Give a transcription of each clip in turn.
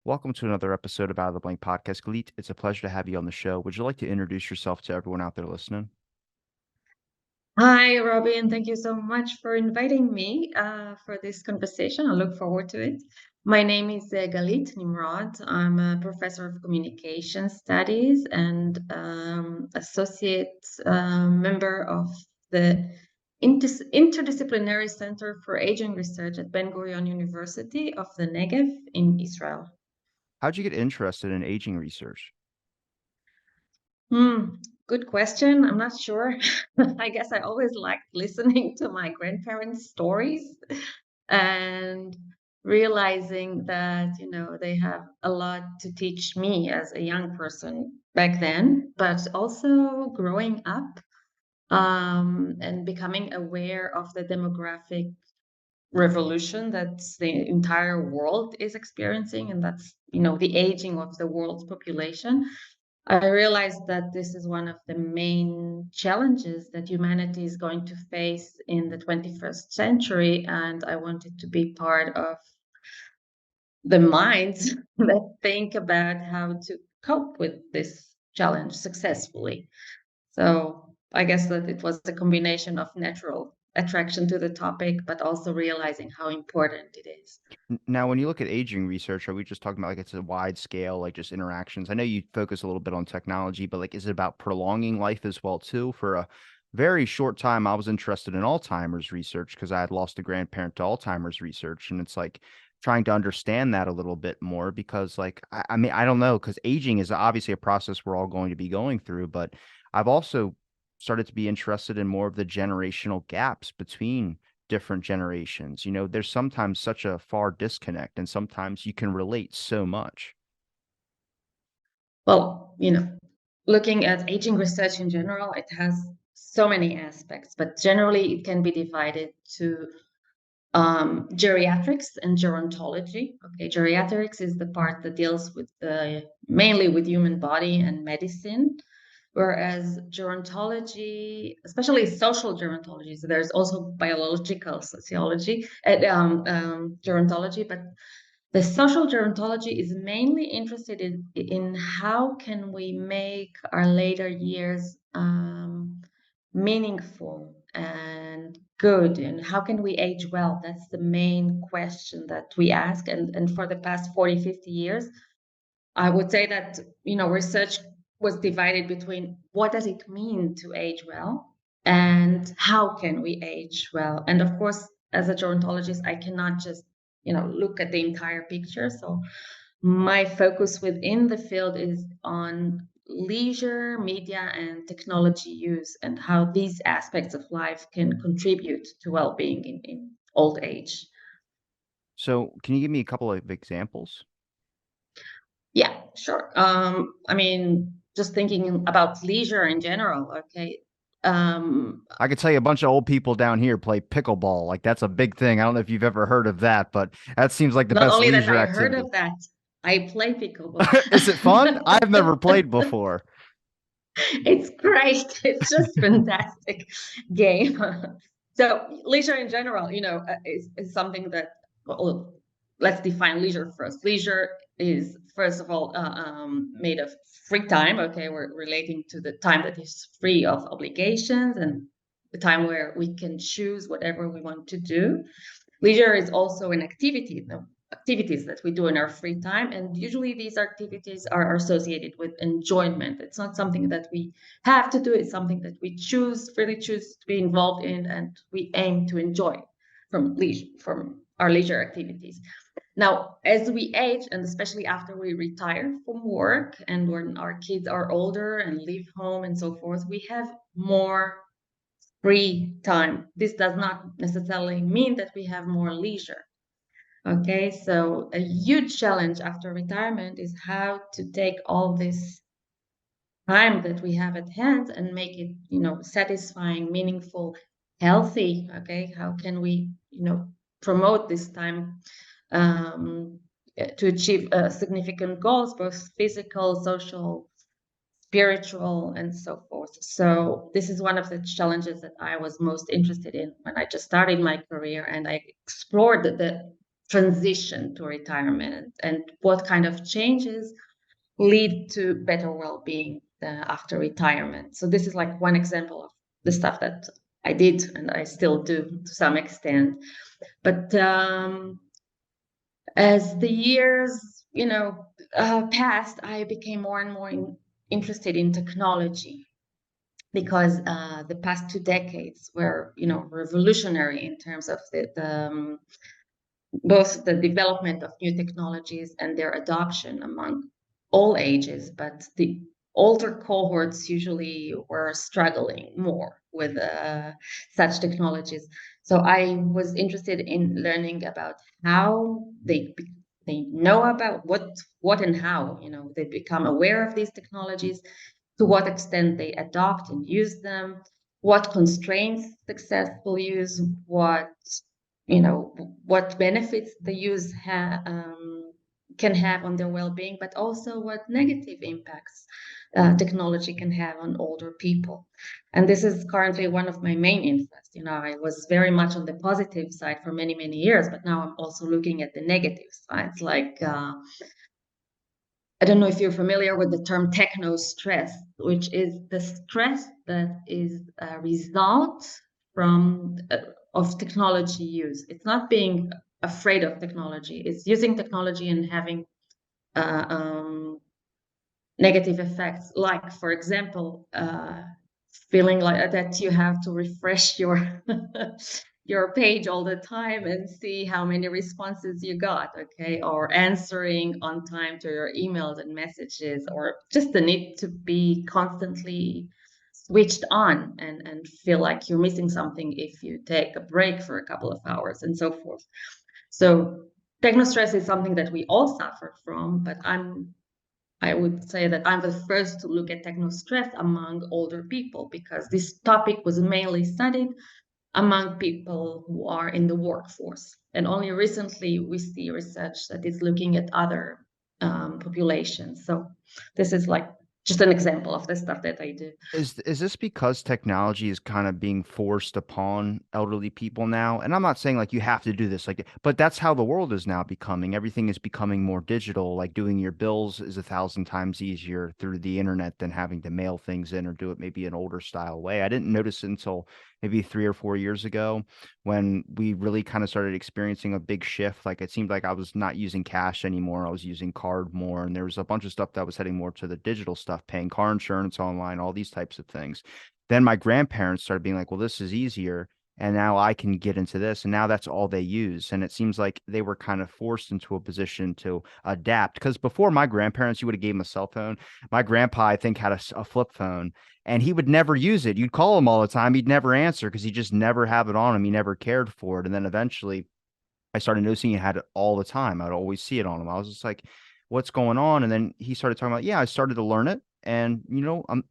Welcome to another episode of Out of the Blank Podcast. Galit, it's a pleasure to have you on the show. Would you like to introduce yourself to everyone out there listening? Hi, Robin. Thank you so much for inviting me for this conversation. I look forward to it. My name is Galit Nimrod. I'm a professor of communication studies and associate member of the Interdisciplinary Center for Aging Research at Ben-Gurion University of the Negev in Israel. How'd you get interested in aging research? Hmm, good question. I'm not sure. I guess I always liked listening to my grandparents' stories and realizing that, they have a lot to teach me as a young person back then, but also growing up and becoming aware of the demographic revolution that the entire world is experiencing, and that's, the aging of the world's population. I realized that this is one of the main challenges that humanity is going to face in the 21st century. And I wanted to be part of the minds that think about how to cope with this challenge successfully. So I guess that it was a combination of natural attraction to the topic, but also realizing how important it is. Now, when you look at aging research, are we just talking about like it's a wide scale, like just interactions? I know you focus a little bit on technology, but like is it about prolonging life as well too? For a very short time, I was interested in Alzheimer's research because I had lost a grandparent to Alzheimer's research, and it's like trying to understand that a little bit more because like I mean I don't know because aging is obviously a process we're all going to be going through, but I've also started to be interested in more of the generational gaps between different generations. There's sometimes such a far disconnect, and sometimes you can relate so much. Well, looking at aging research in general, it has so many aspects, but generally it can be divided to geriatrics and gerontology. Okay, geriatrics is the part that deals with mainly with human body and medicine, whereas gerontology, especially social gerontology, so there's also biological sociology, gerontology, but the social gerontology is mainly interested in how can we make our later years meaningful and good, and how can we age well. That's the main question that we ask. And for the past 40, 50 years, I would say that, research was divided between what does it mean to age well and how can we age well. And of course, as a gerontologist, I cannot just, look at the entire picture. So my focus within the field is on leisure, media, and technology use, and how these aspects of life can contribute to well-being in old age. So, can you give me a couple of examples? Yeah, sure. I mean, just thinking about leisure in general, okay. I could tell you a bunch of old people down here play pickleball. Like that's a big thing. I don't know if you've ever heard of that, but that seems like the Not best only that leisure I heard activity. of that, I play pickleball. Is it fun? I've never played before. It's great. It's just fantastic game. So leisure in general, is something that, well, let's define leisure first. Leisure is, first of all, made of free time. Okay, we're relating to the time that is free of obligations and the time where we can choose whatever we want to do. Leisure is also an activity, activities that we do in our free time. And usually these activities are associated with enjoyment. It's not something that we have to do, it's something that we freely choose to be involved in, and we aim to enjoy from our leisure activities. Now, as we age, and especially after we retire from work and when our kids are older and leave home and so forth, we have more free time. This does not necessarily mean that we have more leisure. Okay, so a huge challenge after retirement is how to take all this time that we have at hand and make it, satisfying, meaningful, healthy. Okay, how can we, promote this time um, to achieve significant goals, both physical, social, spiritual, and so forth. So this is one of the challenges that I was most interested in when I just started my career, and I explored the transition to retirement and what kind of changes lead to better well-being after retirement. So this is like one example of the stuff that I did and I still do to some extent. But as the years, passed, I became more and more interested in technology because the past 2 decades were, revolutionary in terms of both the development of new technologies and their adoption among all ages, but the older cohorts usually were struggling more with such technologies. So I was interested in learning about how they know about what and how they become aware of these technologies, to what extent they adopt and use them, what constraints successful use, what benefits the use can have on their well-being, but also what negative impacts technology can have on older people. And this is currently one of my main interests. I was very much on the positive side for many, many years, but now I'm also looking at the negative sides. Like, I don't know if you're familiar with the term techno stress, which is the stress that is a result from of technology use. It's not being afraid of technology. It's using technology and having negative effects, like, for example, feeling like that you have to refresh your your page all the time and see how many responses you got, okay, or answering on time to your emails and messages, or just the need to be constantly switched on and feel like you're missing something if you take a break for a couple of hours and so forth. So techno stress is something that we all suffer from, but I would say that I'm the first to look at techno stress among older people, because this topic was mainly studied among people who are in the workforce. And only recently we see research that is looking at other populations. So this is like just an example of the stuff that I do. Is this because technology is kind of being forced upon elderly people now? And I'm not saying like you have to do this, like, but that's how the world is now becoming. Everything is becoming more digital. Like doing your bills is 1,000 times easier through the internet than having to mail things in or do it maybe an older style way. I didn't notice it until maybe 3 or 4 years ago when we really kind of started experiencing a big shift. Like it seemed like I was not using cash anymore. I was using card more. And there was a bunch of stuff that was heading more to the digital stuff, paying car insurance online, all these types of things. Then my grandparents started being like, well, this is easier. And now I can get into this. And now that's all they use. And it seems like they were kind of forced into a position to adapt. Because before my grandparents, you would have gave them a cell phone. My grandpa, I think, had a flip phone and he would never use it. You'd call him all the time. He'd never answer because he just never have it on him. He never cared for it. And then eventually I started noticing he had it all the time. I'd always see it on him. I was just like, what's going on? And then he started talking about, yeah, I started to learn it. And,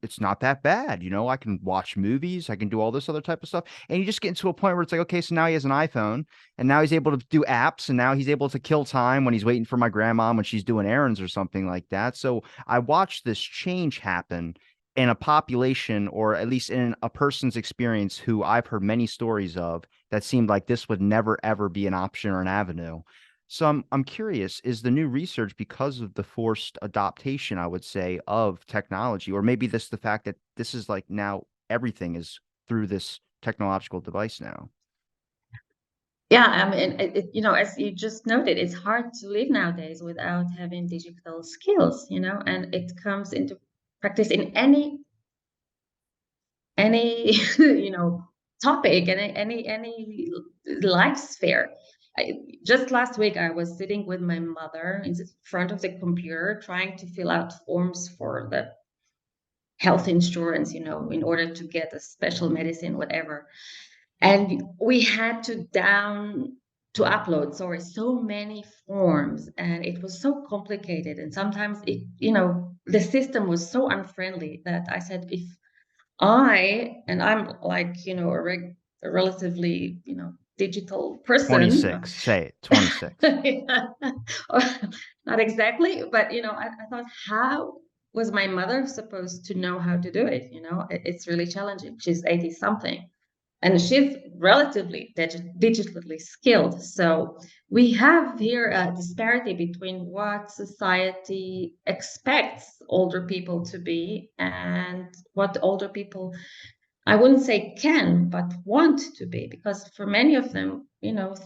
it's not that bad. I can watch movies. I can do all this other type of stuff. And you just get into a point where it's like, okay, so now he has an iPhone and now he's able to do apps and now he's able to kill time when he's waiting for my grandma when she's doing errands or something like that. So I watched this change happen in a population, or at least in a person's experience who I've heard many stories of, that seemed like this would never ever be an option or an avenue. So I'm curious, is the new research because of the forced adaptation, I would say, of technology, or maybe this the fact that this is like now everything is through this technological device now? Yeah, I mean, as you just noted, it's hard to live nowadays without having digital skills, and it comes into practice in any topic and any life sphere. Just last week I was sitting with my mother in front of the computer trying to fill out forms for the health insurance, in order to get a special medicine, whatever. And we had to upload, sorry, so many forms, and it was so complicated. And sometimes the system was so unfriendly that I said, if and I'm like, a relatively, digital person. 26, say it, 26. Not exactly, but I thought, how was my mother supposed to know how to do it? It's really challenging. She's 80 something. and she's relatively digitally skilled. So we have here a disparity between what society expects older people to be and what older people, I wouldn't say can, but want to be, because for many of them,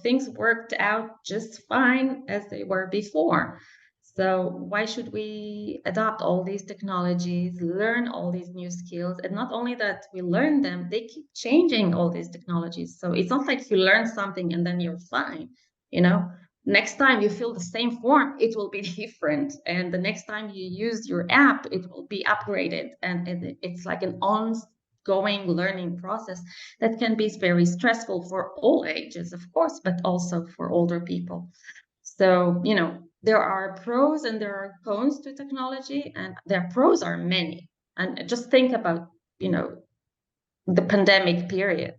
things worked out just fine as they were before. So why should we adopt all these technologies, learn all these new skills? And not only that we learn them, they keep changing all these technologies. So it's not like you learn something and then you're fine, you know? Next time you fill the same form, it will be different. And the next time you use your app, it will be upgraded. And it's like an ongoing learning process that can be very stressful for all ages, of course, but also for older people. So, there are pros and there are cons to technology, and their pros are many. And just think about, the pandemic period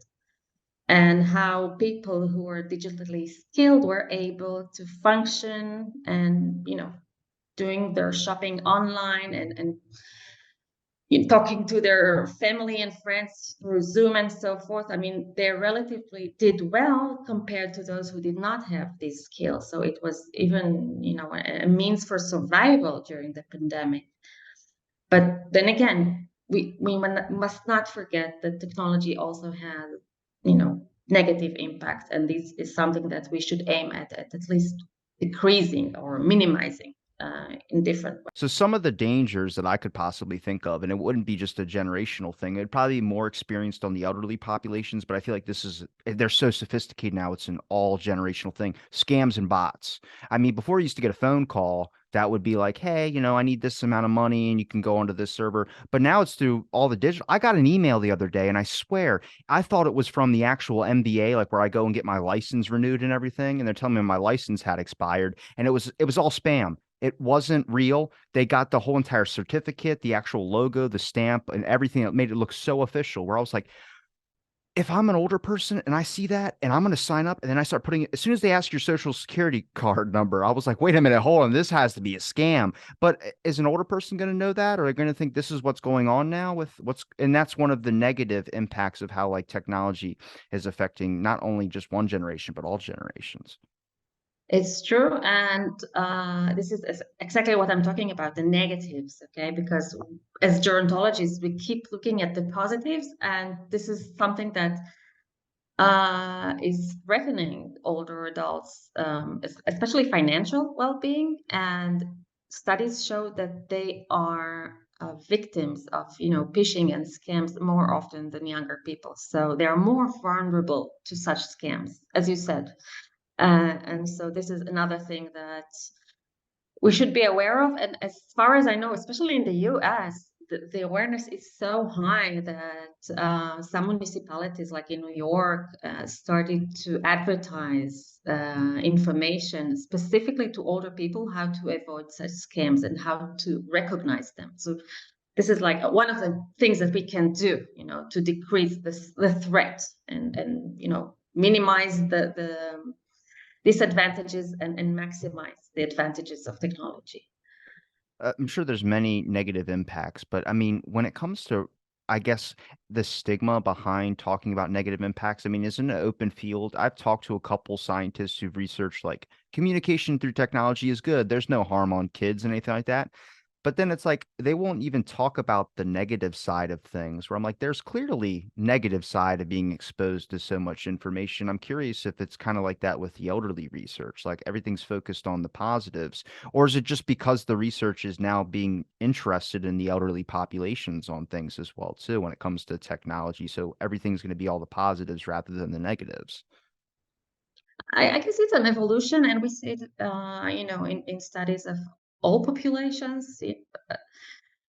and how people who are digitally skilled were able to function and, doing their shopping online and talking to their family and friends through Zoom and so forth. I mean, they relatively did well compared to those who did not have these skills. So it was even, a means for survival during the pandemic. But then again, we must not forget that technology also has, negative impacts. And this is something that we should aim at least decreasing or minimizing in different ways. So some of the dangers that I could possibly think of, and it wouldn't be just a generational thing, it'd probably be more experienced on the elderly populations, but I feel like they're so sophisticated now, it's an all generational thing. Scams and bots. I mean, before you used to get a phone call that would be like, hey, I need this amount of money and you can go onto this server. But now it's through all the digital. I got an email the other day and I swear I thought it was from the actual MBA, like where I go and get my license renewed and everything. And they're telling me my license had expired and it was all spam. It wasn't real. They got the whole entire certificate, the actual logo, the stamp, and everything that made it look so official. Where I was like, if I'm an older person and I see that and I'm going to sign up, and then I start putting it, as soon as they ask your social security card number, I was like, wait a minute, hold on, this has to be a scam. But is an older person going to know that? Or are they going to think this is what's going on now with and that's one of the negative impacts of how like technology is affecting not only just one generation, but all generations. It's true, and this is exactly what I'm talking about, the negatives, okay? Because as gerontologists, we keep looking at the positives, and this is something that is threatening older adults, especially financial well-being. And studies show that they are victims of, phishing and scams more often than younger people. So they are more vulnerable to such scams, as you said. And so this is another thing that we should be aware of. And as far as I know, especially in the US, the awareness is so high that some municipalities, like in New York, started to advertise information specifically to older people, how to avoid such scams and how to recognize them. So this is like one of the things that we can do, to decrease the threat and minimize the disadvantages and maximize the advantages of technology. I'm sure there's many negative impacts, but I mean, when it comes to, I guess, the stigma behind talking about negative impacts, I mean, isn't it an open field? I've talked to a couple scientists who've researched like communication through technology is good. There's no harm on kids and anything like that. But then it's like they won't even talk about the negative side of things where I'm like, there's clearly negative side of being exposed to so much information. I'm curious if it's kind of like that with the elderly research, like everything's focused on the positives, or is it just because the research is now being interested in the elderly populations on things as well too when it comes to technology? So everything's going to be all the positives rather than the negatives. I guess it's an evolution, and we see it, in studies of all populations.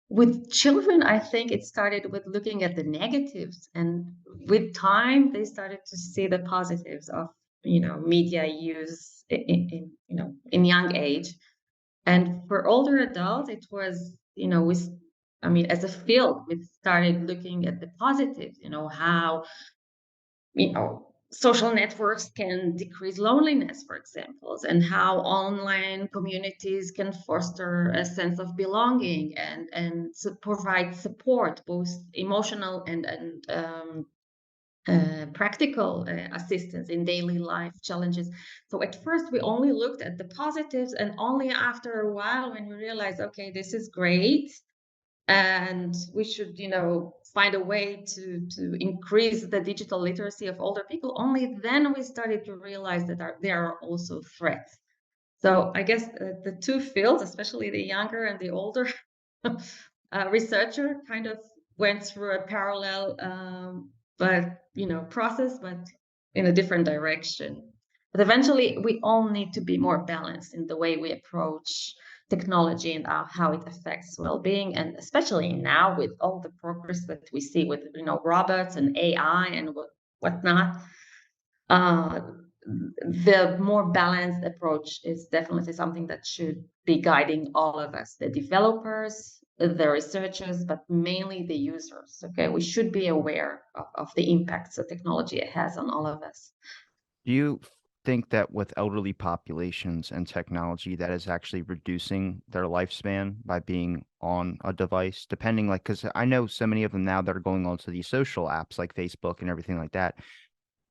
With children, I think it started with looking at the negatives, and with time, they started to see the positives of, media use in young age. And for older adults, it was, I mean, as a field, we started looking at the positives, how, social networks can decrease loneliness, for example, and how online communities can foster a sense of belonging and provide support, both emotional and practical assistance in daily life challenges. So at first we only looked at the positives, and only after a while, when we realized, okay, this is great, and we should, find a way to increase the digital literacy of older people, only then we started to realize that there are also threats. So I guess the two fields, especially the younger and the older researcher, kind of went through a parallel, but process, but in a different direction. But eventually, we all need to be more balanced in the way we approach technology and how it affects well-being, and especially now with all the progress that we see with robots and AI and whatnot. Uh, the more balanced approach is definitely something that should be guiding all of us, the developers, the researchers, but mainly the users. Okay, we should be aware of the impacts that technology has on all of us. Do you think that with elderly populations and technology, that is actually reducing their lifespan by being on a device, depending like, because I know so many of them now that are going on to these social apps like Facebook and everything like that,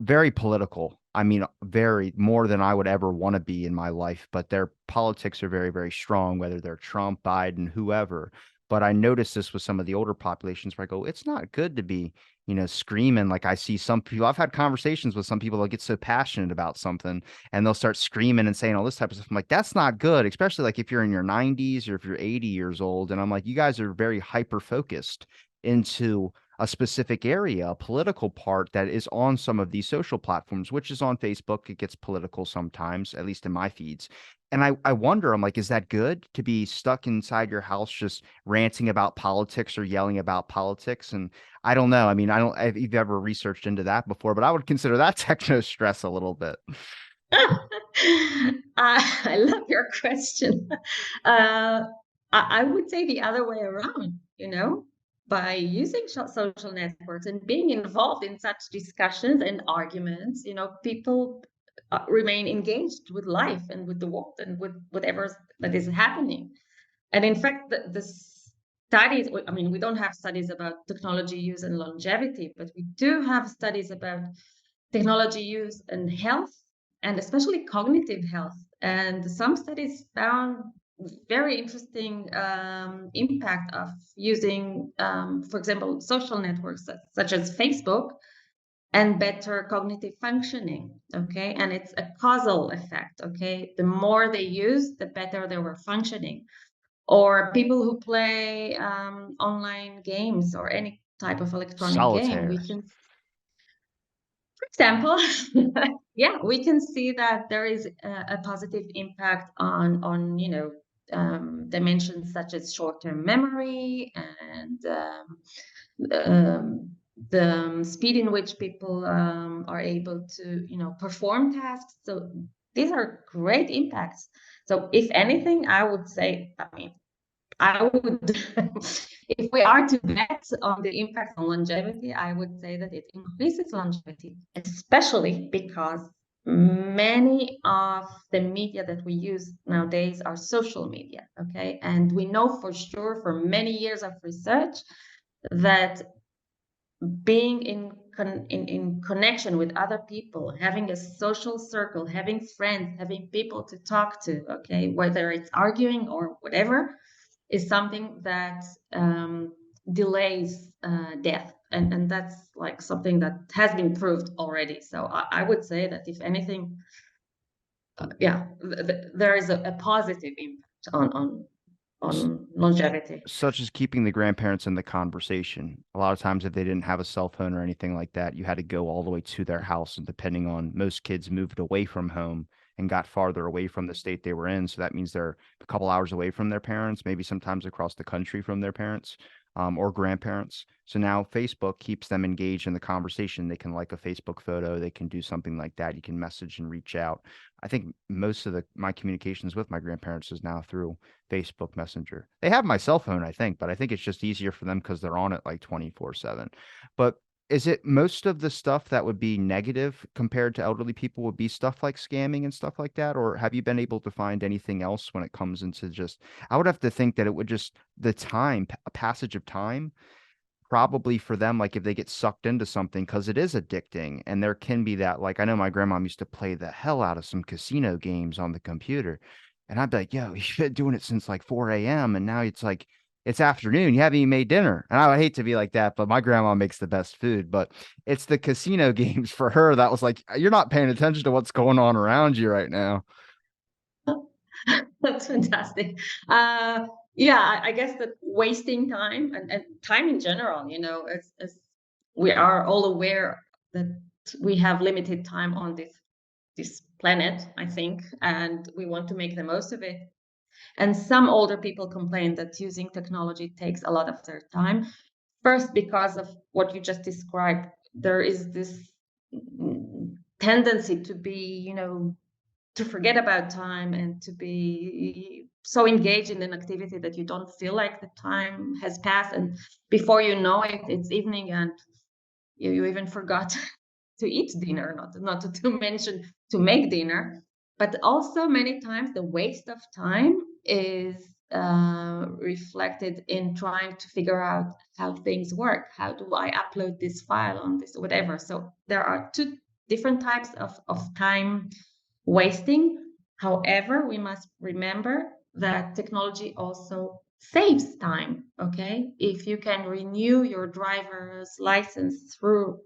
very political. I mean, very more than I would ever want to be in my life, but their politics are very, very strong, whether they're Trump, Biden, whoever. But I noticed this with some of the older populations where I go, it's not good to be, screaming. Like I see some people, I've had conversations with some people that get so passionate about something and they'll start screaming and saying all this type of stuff. I'm like, that's not good, especially like if you're in your 90s or if you're 80 years old. And I'm like, you guys are very hyper focused into a specific area, a political part that is on some of these social platforms, which is on Facebook. It gets political sometimes, at least in my feeds. And I wonder, I'm like, is that good to be stuck inside your house just ranting about politics or yelling about politics? And I don't know. I mean, I don't, if you've ever researched into that before, but I would consider that techno stress a little bit. I love your question. Uh, I would say the other way around, by using social networks and being involved in such discussions and arguments, people remain engaged with life and with the world and with whatever that is happening. And in fact, the studies, I mean, we don't have studies about technology use and longevity, but we do have studies about technology use and health, and especially cognitive health. And some studies found very interesting impact of using, for example, social networks such as Facebook, and better cognitive functioning. Okay, and it's a causal effect. Okay, the more they use, the better they were functioning. Or people who play online games or any type of electronic game, we Solitaire. can, for example, yeah, we can see that there is a positive impact on dimensions such as short-term memory and the speed in which people are able to perform tasks. So these are great impacts. So if anything, I would say, I mean, I would, if we are to bet on the impact on longevity, I would say that it increases longevity, especially because many of the media that we use nowadays are social media. Okay. And we know for sure for many years of research that being in connection with other people, having a social circle, having friends, having people to talk to, okay, whether it's arguing or whatever, is something that delays death. And that's like something that has been proved already. So I would say that if anything, yeah, there is a positive impact on longevity. Such as keeping the grandparents in the conversation. A lot of times, if they didn't have a cell phone or anything like that, you had to go all the way to their house. And depending on most kids moved away from home and got farther away from the state they were in. So that means they're a couple hours away from their parents, maybe sometimes across the country from their parents or grandparents. So now Facebook keeps them engaged in the conversation. They can like a Facebook photo, they can do something like that. You can message and reach out. I think most of my communications with my grandparents is now through Facebook Messenger. They have my cell phone, I think, but I think it's just easier for them because they're on it like 24/7. But is it most of the stuff that would be negative compared to elderly people would be stuff like scamming and stuff like that? Or have you been able to find anything else when it comes into just, I would have to think that it would just, the time, a passage of time probably for them, like if they get sucked into something, because it is addicting, and there can be that, like I know my grandmom used to play the hell out of some casino games on the computer, and I'd be like, yo, you've been doing it since like 4 a.m. and now it's like it's afternoon, you haven't even made dinner. And I would hate to be like that, but my grandma makes the best food. But it's the casino games for her that was like, you're not paying attention to what's going on around you right now. That's fantastic. Yeah, I guess that wasting time and time in general, as we are all aware that we have limited time on this planet, I think, and we want to make the most of it. And some older people complain that using technology takes a lot of their time. First, because of what you just described, there is this tendency to be, to forget about time and to be so engaged in an activity that you don't feel like the time has passed. And before you know it, it's evening and you even forgot to eat dinner, not to mention to make dinner. But also many times the waste of time is reflected in trying to figure out how things work. How do I upload this file on this, whatever? So there are two different types of time wasting. However, we must remember that technology also saves time. Okay, if you can renew your driver's license through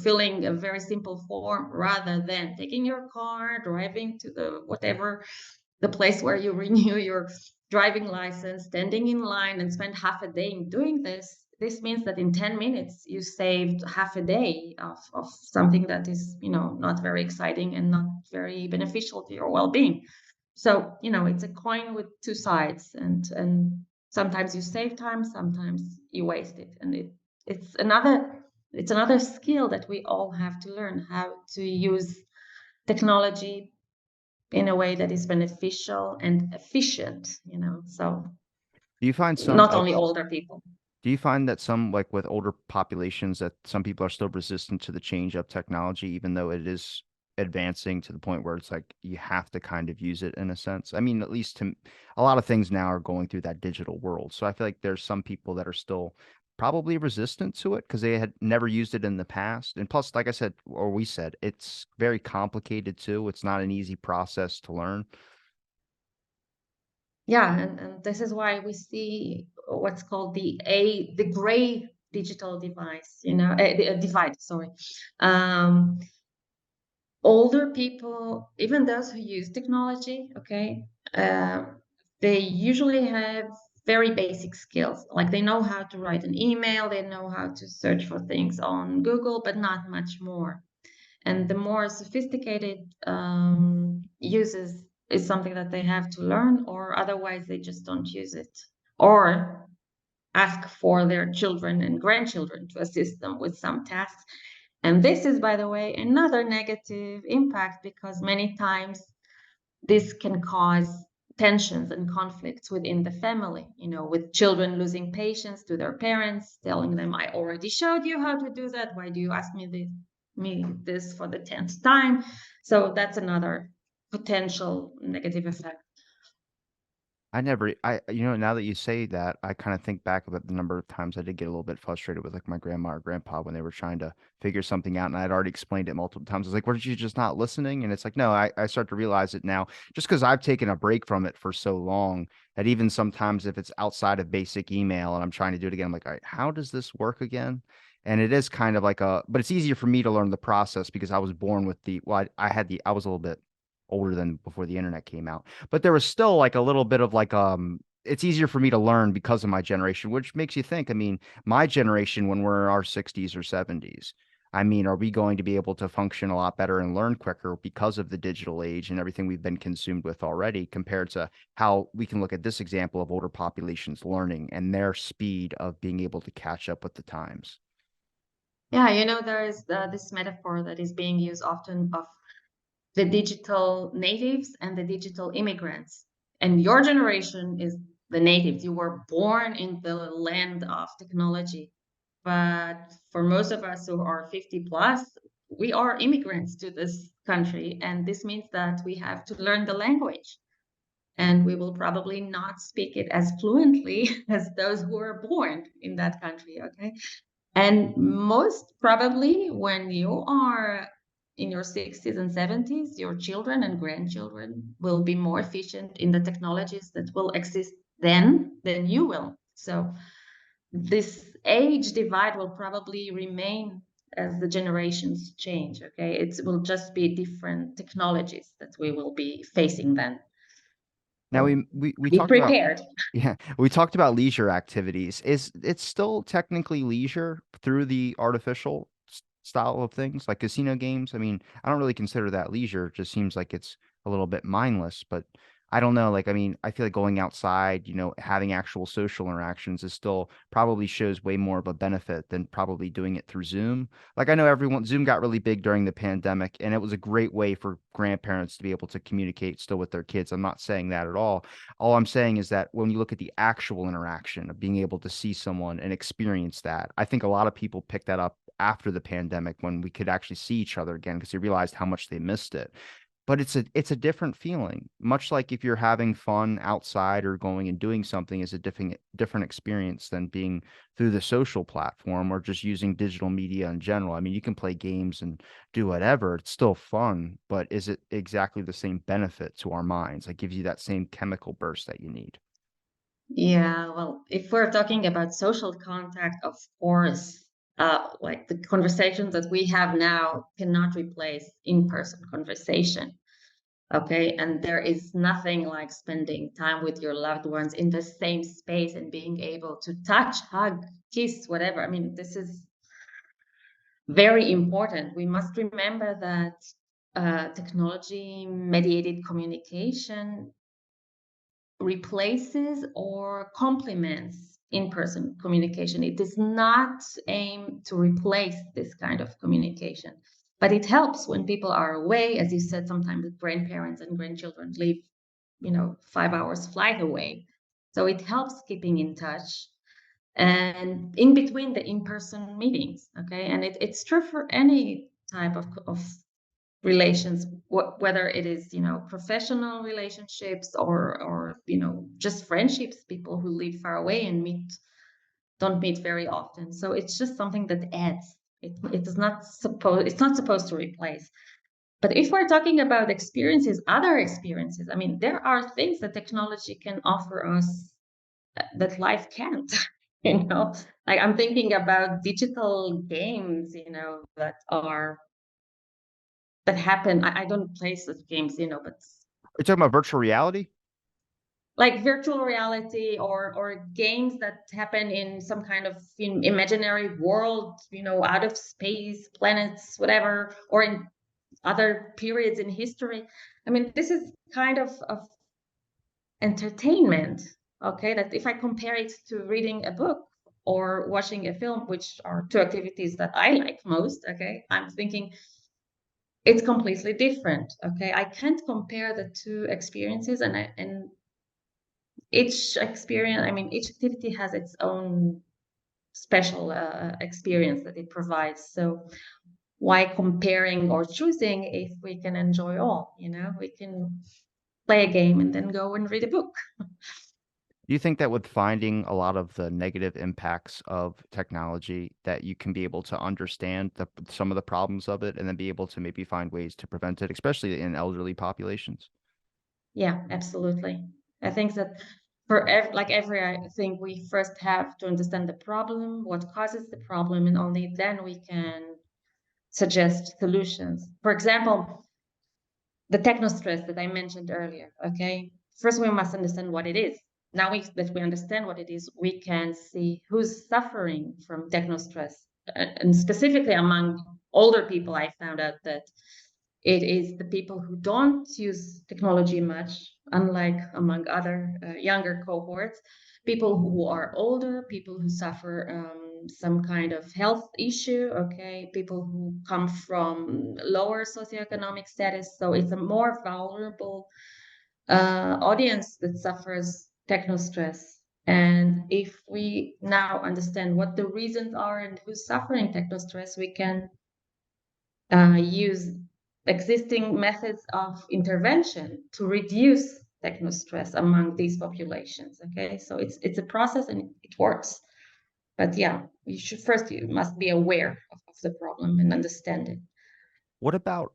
filling a very simple form rather than taking your car, driving to the place where you renew your driving license, standing in line and spend half a day in doing this. This means that in 10 minutes, you saved half a day of something that is, not very exciting and not very beneficial to your well-being. So, it's a coin with two sides, and sometimes you save time, sometimes you waste it. And it's another skill that we all have to learn, how to use technology in a way that is beneficial and efficient, so Do you find some not only older people. do you find that some, like with older populations, that some people are still resistant to the change of technology, even though it is advancing to the point where it's like you have to kind of use it in a sense? I mean, at least to a lot of things now are going through that digital world. So I feel like there's some people that are still probably resistant to it because they had never used it in the past. And plus, like I said, or we said, it's very complicated too. It's not an easy process to learn. Yeah, and this is why we see what's called the gray digital device, divide, sorry. um, Older people, even those who use technology, okay, uh, they usually have very basic skills. Like they know how to write an email, they know how to search for things on Google, but not much more. And the more sophisticated uses is something that they have to learn, or otherwise they just don't use it, or ask for their children and grandchildren to assist them with some tasks. And this is, by the way, another negative impact, because many times this can cause tensions and conflicts within the family, with children losing patience to their parents, telling them, I already showed you how to do that. Why do you ask me this for the 10th time? So that's another potential negative effect. Now that you say that, I kind of think back about the number of times I did get a little bit frustrated with like my grandma or grandpa when they were trying to figure something out. And I'd already explained it multiple times. I was like, "What, you just not listening?" And it's like, no, I start to realize it now just because I've taken a break from it for so long that even sometimes if it's outside of basic email and I'm trying to do it again, I'm like, all right, how does this work again? And it is kind of like but it's easier for me to learn the process because I was born with I was a little bit older than before the internet came out, but there was still like a little bit of like it's easier for me to learn because of my generation, which makes you think, I mean, my generation when we're in our 60s or 70s, I mean, are we going to be able to function a lot better and learn quicker because of the digital age and everything we've been consumed with already, compared to how we can look at this example of older populations learning and their speed of being able to catch up with the times? Yeah, there is this metaphor that is being used often of the digital natives and the digital immigrants. And your generation is the natives. You were born in the land of technology. But for most of us who are 50 plus, we are immigrants to this country. And this means that we have to learn the language. and we will probably not speak it as fluently as those who are born in that country, okay? And most probably when you are in your 60s and 70s, your children and grandchildren will be more efficient in the technologies that will exist then than you will. So this age divide will probably remain as the generations change, okay? It will just be different technologies that we will be facing then. Now So we be talked about prepared. yeah, we talked about leisure activities. Is it's still technically leisure through the artificial style of things like casino games? I mean, I don't really consider that leisure. It just seems like it's a little bit mindless, but I don't know. Like, I mean, I feel like going outside, having actual social interactions is still probably shows way more of a benefit than probably doing it through Zoom. Like, I know Zoom got really big during the pandemic, and it was a great way for grandparents to be able to communicate still with their kids. I'm not saying that at all. All I'm saying is that when you look at the actual interaction of being able to see someone and experience that, I think a lot of people picked that up after the pandemic when we could actually see each other again because they realized how much they missed it. But it's a different feeling. Much like if you're having fun outside or going and doing something is a different experience than being through the social platform or just using digital media in general. I mean, you can play games and do whatever. It's still fun, but is it exactly the same benefit to our minds? It gives you that same chemical burst that you need. Yeah, well, if we're talking about social contact, of course, like the conversations that we have now cannot replace in-person conversation. Okay. And there is nothing like spending time with your loved ones in the same space and being able to touch, hug, kiss, whatever. I mean, this is very important. We must remember that technology mediated communication replaces or complements in-person communication. It does not aim to replace this kind of communication, but it helps when people are away. As you said, sometimes grandparents and grandchildren live, 5 hours flight away. So it helps keeping in touch and in between the in-person meetings. Okay. And it's true for any type of relations, whether it is professional relationships or just friendships, people who live far away and don't meet very often. So it's just something that adds. It's not supposed to replace. But if we're talking about experiences, other experiences, I mean, there are things that technology can offer us that life can't. Like I'm thinking about digital games, that happen. I don't play such games, but Are you talking about virtual reality? like virtual reality or games that happen in some kind of imaginary world, out of space, planets, whatever, or in other periods in history. I mean, this is kind of entertainment, okay? That if I compare it to reading a book or watching a film, which are two activities that I like most, okay? I'm thinking it's completely different, okay? I can't compare the two experiences, and each experience, I mean, each activity has its own special experience that it provides. So why comparing or choosing if we can enjoy all? We can play a game and then go and read a book. Do you think that with finding a lot of the negative impacts of technology, that you can be able to understand some of the problems of it and then be able to maybe find ways to prevent it, especially in elderly populations? Yeah, absolutely. I think that for like everything, we first have to understand the problem, what causes the problem, and only then we can suggest solutions. For example, the techno stress that I mentioned earlier. Okay, first we must understand what it is. Now that we understand what it is, we can see who's suffering from techno stress, and specifically among older people, I found out that it is the people who don't use technology much, unlike among other younger cohorts, people who are older, people who suffer some kind of health issue, okay, people who come from lower socioeconomic status. So it's a more vulnerable audience that suffers techno stress. And if we now understand what the reasons are and who's suffering techno stress, we can use existing methods of intervention to reduce techno stress among these populations. Okay, so it's a process and it works. But yeah, you must be aware of the problem and understand it. What about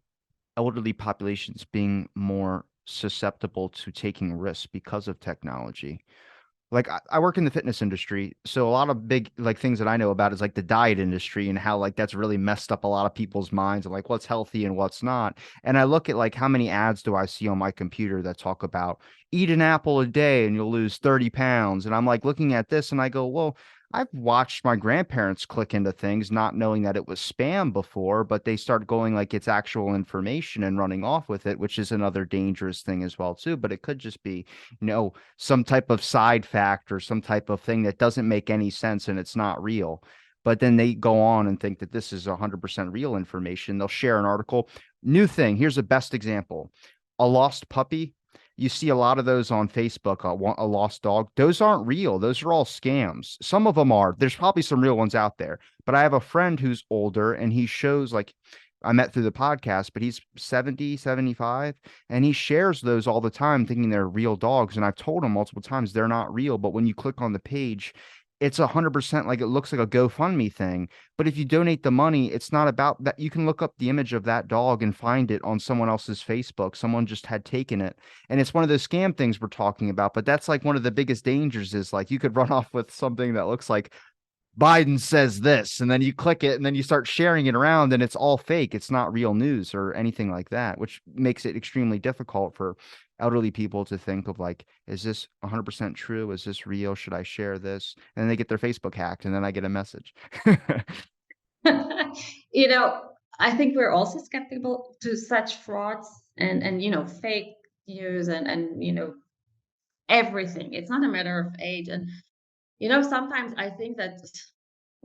elderly populations being more susceptible to taking risks because of technology? Like I work in the fitness industry, so a lot of big like things that I know about is like the diet industry and how like that's really messed up a lot of people's minds of like what's healthy and what's not. And I look at like how many ads do I see on my computer that talk about eat an apple a day and you'll lose 30 pounds. And I'm like looking at this and I go, well, I've watched my grandparents click into things not knowing that it was spam before, but they start going like it's actual information and running off with it, which is another dangerous thing as well too. But it could just be, some type of side fact or some type of thing that doesn't make any sense and it's not real. But then they go on and think that this is 100% real information. They'll share an article. New thing. Here's the best example. A lost puppy. You see a lot of those on Facebook, a lost dog. Those aren't real. Those are all scams. Some of them are. There's probably some real ones out there. But I have a friend who's older and he shows like I met through the podcast, but he's 70, 75, and he shares those all the time thinking they're real dogs. And I've told him multiple times they're not real. But when you click on the page, it's 100% like it looks like a GoFundMe thing. But if you donate the money, it's not about that. You can look up the image of that dog and find it on someone else's Facebook. Someone just had taken it. And it's one of those scam things we're talking about. But that's like one of the biggest dangers is like you could run off with something that looks like Biden says this, and then you click it and then you start sharing it around and it's all fake. It's not real news or anything like that, which makes it extremely difficult for elderly people to think of like, is this 100% true? Is this real? Should I share this? And then they get their Facebook hacked and then I get a message. You know, I think we're also skeptical to such frauds and fake news and everything. It's not a matter of age. And sometimes I think that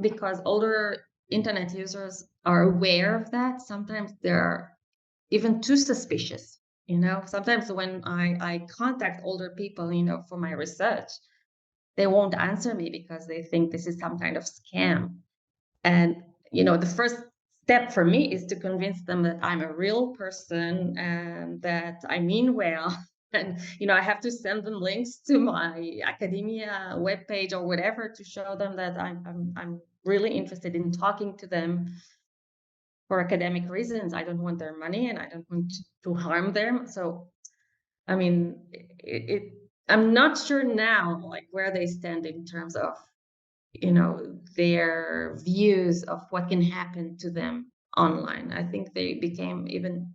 because older internet users are aware of that, sometimes they're even too suspicious. Sometimes when I contact older people, for my research, they won't answer me because they think this is some kind of scam. And the first step for me is to convince them that I'm a real person and that I mean well. And I have to send them links to my academia webpage or whatever to show them that I'm really interested in talking to them for academic reasons. I don't want their money and I don't want to harm them. So I mean, I'm not sure now like where they stand in terms of their views of what can happen to them online. I think they became even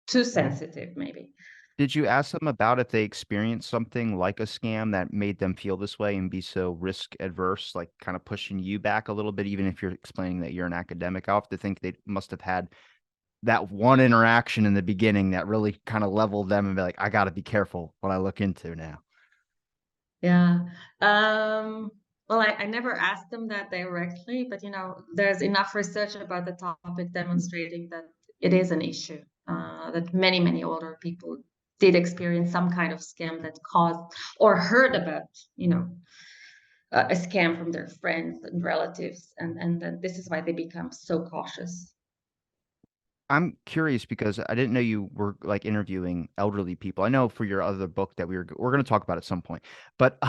too sensitive, maybe. Did you ask them about if they experienced something like a scam that made them feel this way and be so risk adverse, like kind of pushing you back a little bit, even if you're explaining that you're an academic? I have to think they must have had that one interaction in the beginning that really kind of leveled them and be like, I got to be careful what I look into now. Yeah. Well, I never asked them that directly, but there's enough research about the topic demonstrating that it is an issue, that many, many older people did experience some kind of scam that caused or heard about, a scam from their friends and relatives. And then this is why they become so cautious. I'm curious because I didn't know you were like interviewing elderly people. I know for your other book that we're going to talk about at some point, but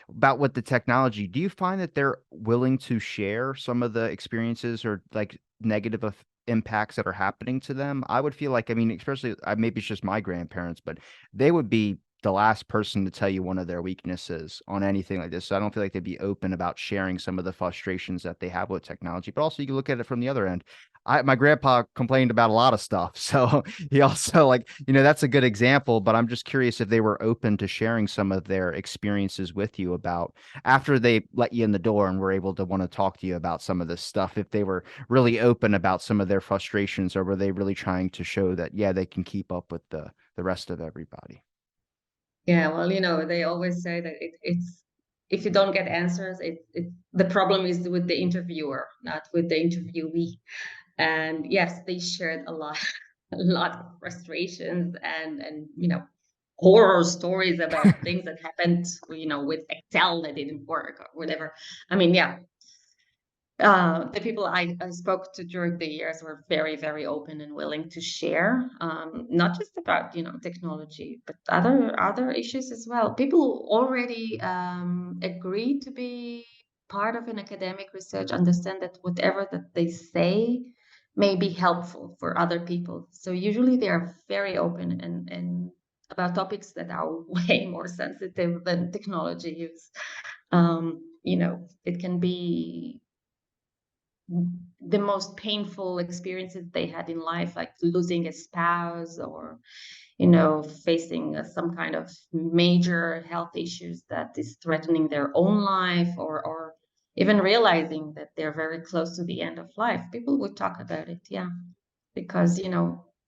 about what the technology, do you find that they're willing to share some of the experiences or like negative impacts that are happening to them? I would feel like, I mean, especially maybe it's just my grandparents, but they would be the last person to tell you one of their weaknesses on anything like this. So I don't feel like they'd be open about sharing some of the frustrations that they have with technology. But also you can look at it from the other end. My grandpa complained about a lot of stuff. So he also like, that's a good example, but I'm just curious if they were open to sharing some of their experiences with you about after they let you in the door and were able to want to talk to you about some of this stuff, if they were really open about some of their frustrations or were they really trying to show that, yeah, they can keep up with the rest of everybody. Yeah, well, they always say that it's if you don't get answers, the problem is with the interviewer, not with the interviewee. And yes, they shared a lot, a lot of frustrations and horror stories about things that happened, with Excel that didn't work or whatever. I mean, yeah, the people I spoke to during the years were very, very open and willing to share, not just about technology, but other issues as well. People already agree to be part of an academic research, understand that whatever that they say may be helpful for other people. So usually they are very open and about topics that are way more sensitive than technology use. It can be the most painful experiences they had in life, like losing a spouse or facing some kind of major health issues that is threatening their own life, or even realizing that they're very close to the end of life. People would talk about it, yeah, because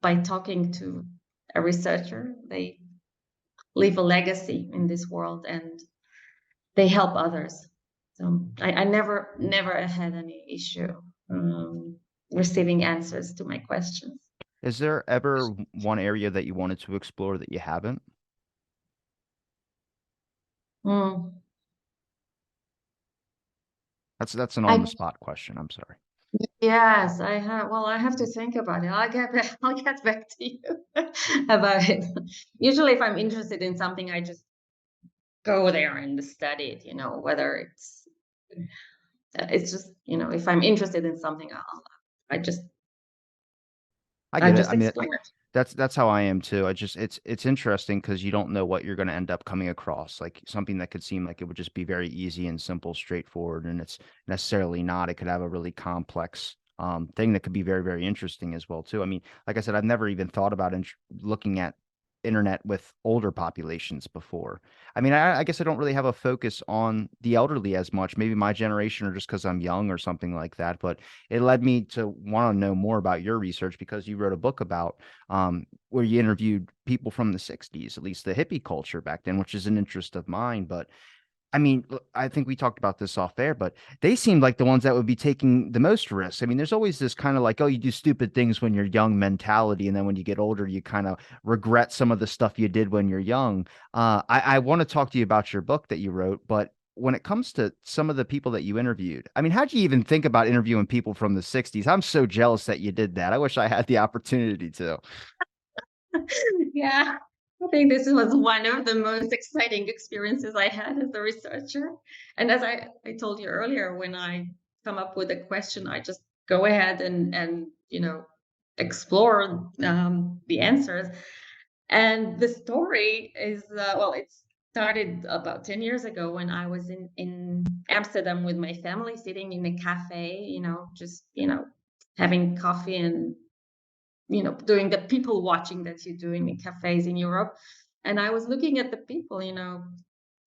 by talking to a researcher, they leave a legacy in this world and they help others. So I never had any issue receiving answers to my questions. Is there ever one area that you wanted to explore that you haven't? Mm. That's an on the I spot question. I'm sorry. Yes, I have. Well, I have to think about it. I'll get back to you about it. Usually, if I'm interested in something, I just go there and study it. Whether it's just if I'm interested in something, I just I I get it. just I mean, explore it. that's how I am too. I just it's interesting because you don't know what you're going to end up coming across. Like something that could seem like it would just be very easy and simple, straightforward, and it's necessarily not. It could have a really complex thing that could be very, very interesting as well too. I mean, like I said, I've never even thought about looking at internet with older populations before. I mean, I guess I don't really have a focus on the elderly as much. Maybe my generation or just because I'm young or something like that. But it led me to want to know more about your research because you wrote a book about where you interviewed people from the 60s, at least the hippie culture back then, which is an interest of mine. But I mean, I think we talked about this off air, but they seemed like the ones that would be taking the most risks. I mean, there's always this kind of like, oh, you do stupid things when you're young mentality. And then when you get older, you kind of regret some of the stuff you did when you're young. I want to talk to you about your book that you wrote, but when it comes to some of the people that you interviewed, I mean, how'd you even think about interviewing people from the 60s? I'm so jealous that you did that. I wish I had the opportunity to. Yeah, I think this was one of the most exciting experiences I had as a researcher. And as I told you earlier, when I come up with a question, I just go ahead and explore the answers. And the story is well, it started about 10 years ago when I was in Amsterdam with my family, sitting in a cafe, just having coffee and doing the people watching that you do in cafes in Europe. And I was looking at the people,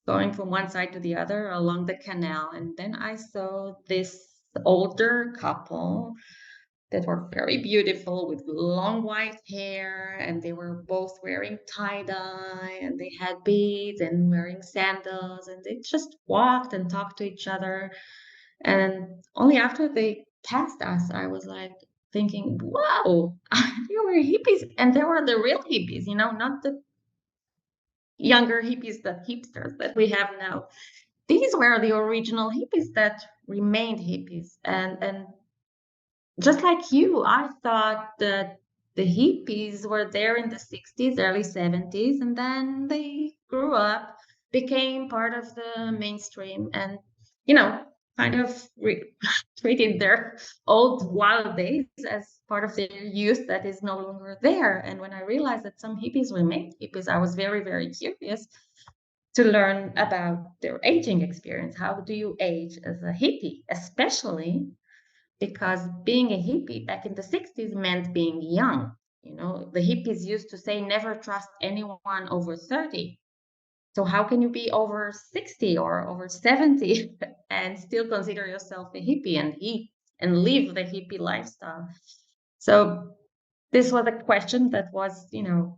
going from one side to the other along the canal. And then I saw this older couple that were very beautiful with long white hair. And they were both wearing tie-dye and they had beads and wearing sandals. And they just walked and talked to each other. And only after they passed us, I was like thinking, wow, they were hippies. And they were the real hippies, not the younger hippies, the hipsters that we have now. These were the original hippies that remained hippies. And just like you, I thought that the hippies were there in the 60s, early 70s, and then they grew up, became part of the mainstream, and, you know, kind of treated their old wild days as part of their youth that is no longer there. And when I realized that some hippies remained hippies, I was very, very curious to learn about their aging experience. How do you age as a hippie, especially because being a hippie back in the 60s meant being young. The hippies used to say never trust anyone over 30. So how can you be over 60 or over 70 and still consider yourself a hippie and eat and live the hippie lifestyle? So this was a question that was, the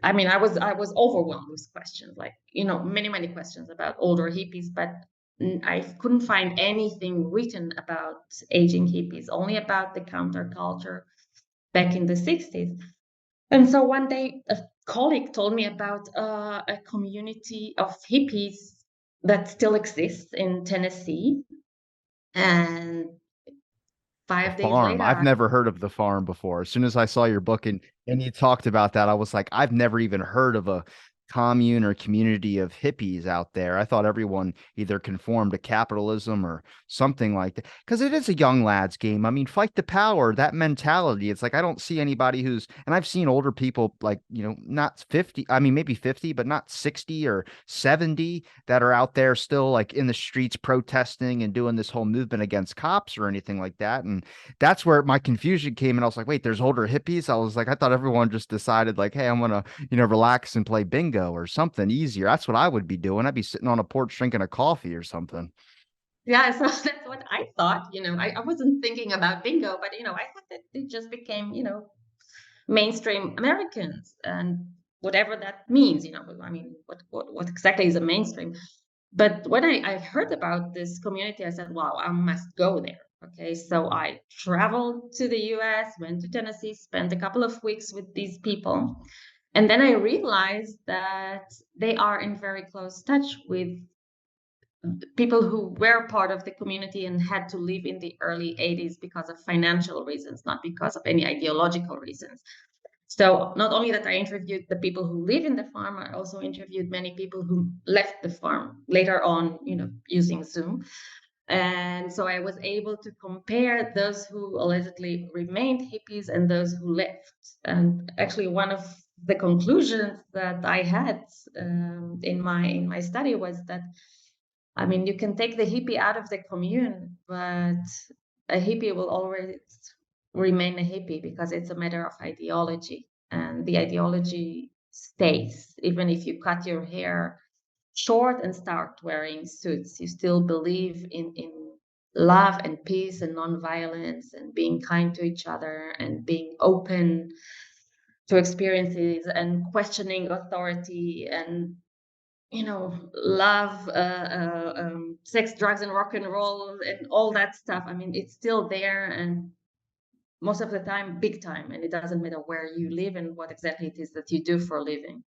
I was overwhelmed with questions, like, many, many questions about older hippies, but I couldn't find anything written about aging hippies, only about the counterculture back in the 60s. And so one day, a colleague told me about a community of hippies that still exists in Tennessee. And The 5 days farm. I've later, never heard of the farm before. As soon as I saw your book and you talked about that, I was like, I've never even heard of a commune or community of hippies out there. I thought everyone either conformed to capitalism or something like that. Because it is a young lads game. I mean, fight the power, that mentality. It's like I don't see anybody who's, and I've seen older people like, not 50, I mean maybe 50, but not 60 or 70 that are out there still like in the streets protesting and doing this whole movement against cops or anything like that. And that's where my confusion came. And I was like, wait, there's older hippies. I was like, I thought everyone just decided like, hey, I'm gonna, relax and play bingo or something easier. That's what I would be doing. I'd be sitting on a porch drinking a coffee or something. yeah, so that's what I thought. I wasn't thinking about bingo, but I thought that it just became, mainstream Americans and whatever that means. I mean, what exactly is a mainstream? But when I heard about this community, I said, wow, I must go there. Okay, so I traveled to the US, went to Tennessee, spent a couple of weeks with these people. And then I realized that they are in very close touch with people who were part of the community and had to leave in the early 80s because of financial reasons, not because of any ideological reasons. So not only that I interviewed the people who live in the farm, I also interviewed many people who left the farm later on, using Zoom. And so I was able to compare those who allegedly remained hippies and those who left. And actually, one of the conclusions that I had in my study was that, I mean, you can take the hippie out of the commune, but a hippie will always remain a hippie because it's a matter of ideology. And the ideology stays. Even if you cut your hair short and start wearing suits, you still believe in love and peace and nonviolence and being kind to each other and being open to experiences and questioning authority and love, sex, drugs, and rock and roll, and all that stuff. I mean, it's still there, and most of the time, big time. And it doesn't matter where you live and what exactly it is that you do for a living.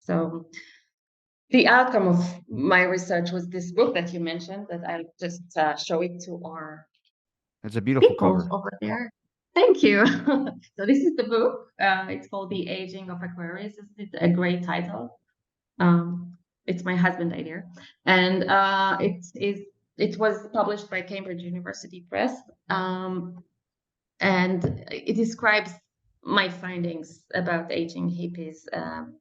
So the outcome of my research was this book that you mentioned, that I'll just show it to our It's a beautiful people cover. over there. Thank you. So this is the book. It's called The Aging of Aquarius. It's a great title. Um, it's my husband idea, and it was published by Cambridge University Press, and it describes my findings about aging hippies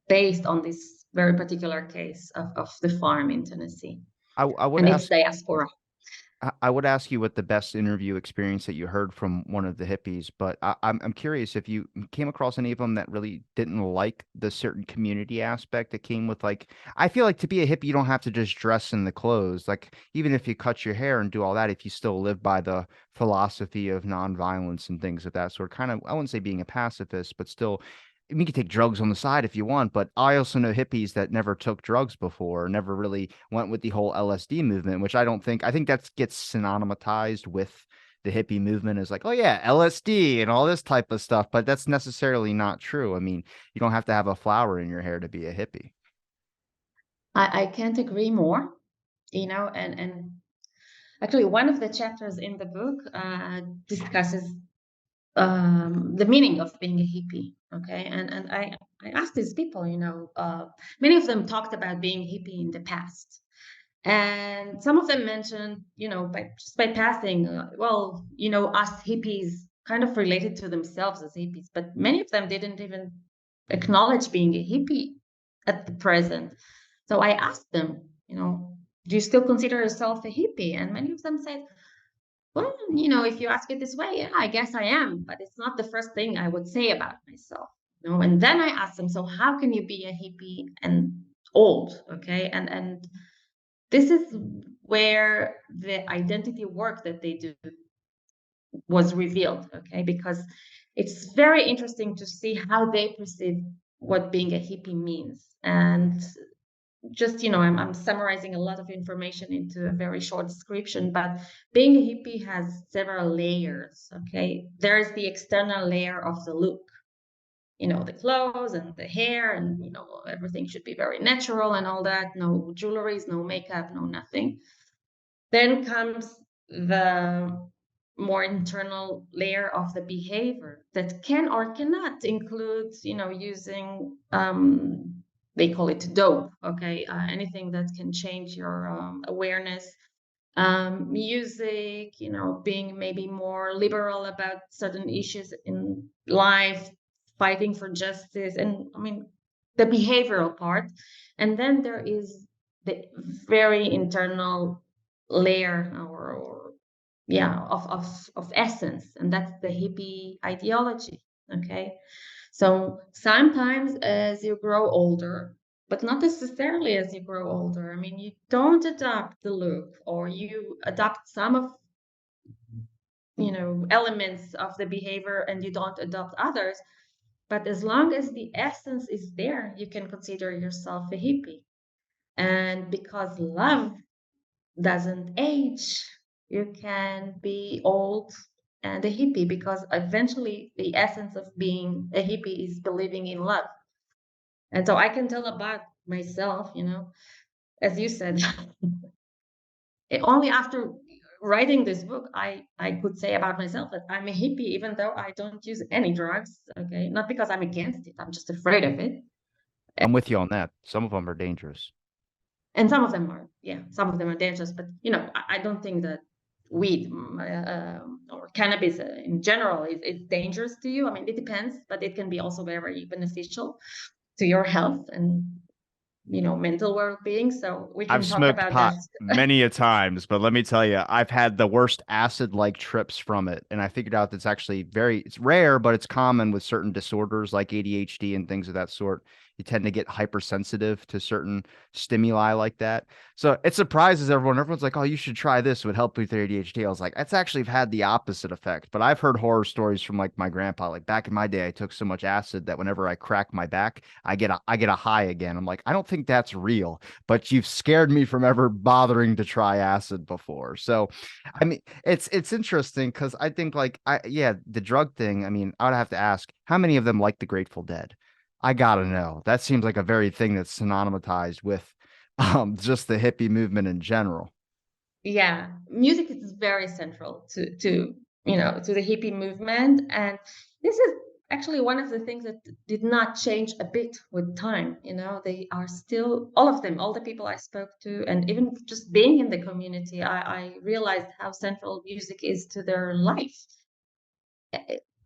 based on this very particular case of the farm in Tennessee I would and its ask diaspora. I would ask you what the best interview experience that you heard from one of the hippies, but I'm curious if you came across any of them that really didn't like the certain community aspect that came with like I feel like to be a hippie you don't have to just dress in the clothes. Like even if you cut your hair and do all that, if you still live by the philosophy of nonviolence and things of that sort, kind of I wouldn't say being a pacifist, but still I mean, you can take drugs on the side if you want, but I also know hippies that never took drugs before, never really went with the whole LSD movement, which I think that gets synonymatized with the hippie movement is like, oh yeah, LSD and all this type of stuff, but that's necessarily not true. I mean, you don't have to have a flower in your hair to be a hippie. I can't agree more, and actually one of the chapters in the book discusses the meaning of being a hippie. Okay, and I asked these people, many of them talked about being hippie in the past, and some of them mentioned, by passing, well, us hippies kind of related to themselves as hippies, but many of them didn't even acknowledge being a hippie at the present. So I asked them, do you still consider yourself a hippie? And many of them said, well, if you ask it this way, yeah, I guess I am, but it's not the first thing I would say about myself. And then I asked them, so how can you be a hippie and old? Okay. And this is where the identity work that they do was revealed. Okay. Because it's very interesting to see how they perceive what being a hippie means. And just I'm summarizing a lot of information into a very short description, but being a hippie has several layers. Okay, there's the external layer of the look. the clothes and the hair, and everything should be very natural and all that. No jewelries, no makeup, no nothing. Then comes the more internal layer of the behavior that can or cannot include, using, they call it dope, okay? Anything that can change your awareness. Music, being maybe more liberal about certain issues in life, fighting for justice, and I mean, the behavioral part. And then there is the very internal layer, or yeah, of essence, and that's the hippie ideology. Okay, so sometimes as you grow older, but not necessarily as you grow older, I mean, you don't adopt the look, or you adopt some of, elements of the behavior, and you don't adopt others. But as long as the essence is there, you can consider yourself a hippie. And because love doesn't age, you can be old and a hippie, because eventually the essence of being a hippie is believing in love. And so I can tell about myself, as you said, only after writing this book, I could say about myself that I'm a hippie, even though I don't use any drugs. Okay. Not because I'm against it, I'm just afraid of it. I'm with you on that. Some of them are dangerous. And some of them are, yeah, some of them are dangerous, but I don't think that weed, or cannabis, in general, is dangerous to you. I mean, it depends, but it can be also very beneficial to your health and mental well-being. So we I've can talk smoked about that. pot many a times, but let me tell you, I've had the worst acid-like trips from it. And I figured out that's actually it's rare, but it's common with certain disorders like ADHD and things of that sort. You tend to get hypersensitive to certain stimuli like that. So it surprises everyone. Everyone's like, oh, you should try this. It would help with your ADHD. I was like, that's actually had the opposite effect. But I've heard horror stories from like my grandpa. Like back in my day, I took so much acid that whenever I crack my back, I get a high again. I'm like, I don't think that's real, but you've scared me from ever bothering to try acid before. So, I mean, it's interesting because I think like yeah, the drug thing. I mean, I would have to ask how many of them like the Grateful Dead. I gotta know. That seems like a very thing that's synonymized with just the hippie movement in general. Yeah, music is very central to the hippie movement, and this is actually one of the things that did not change a bit with time. They are still, all of them, all the people I spoke to, and even just being in the community, I realized how central music is to their life.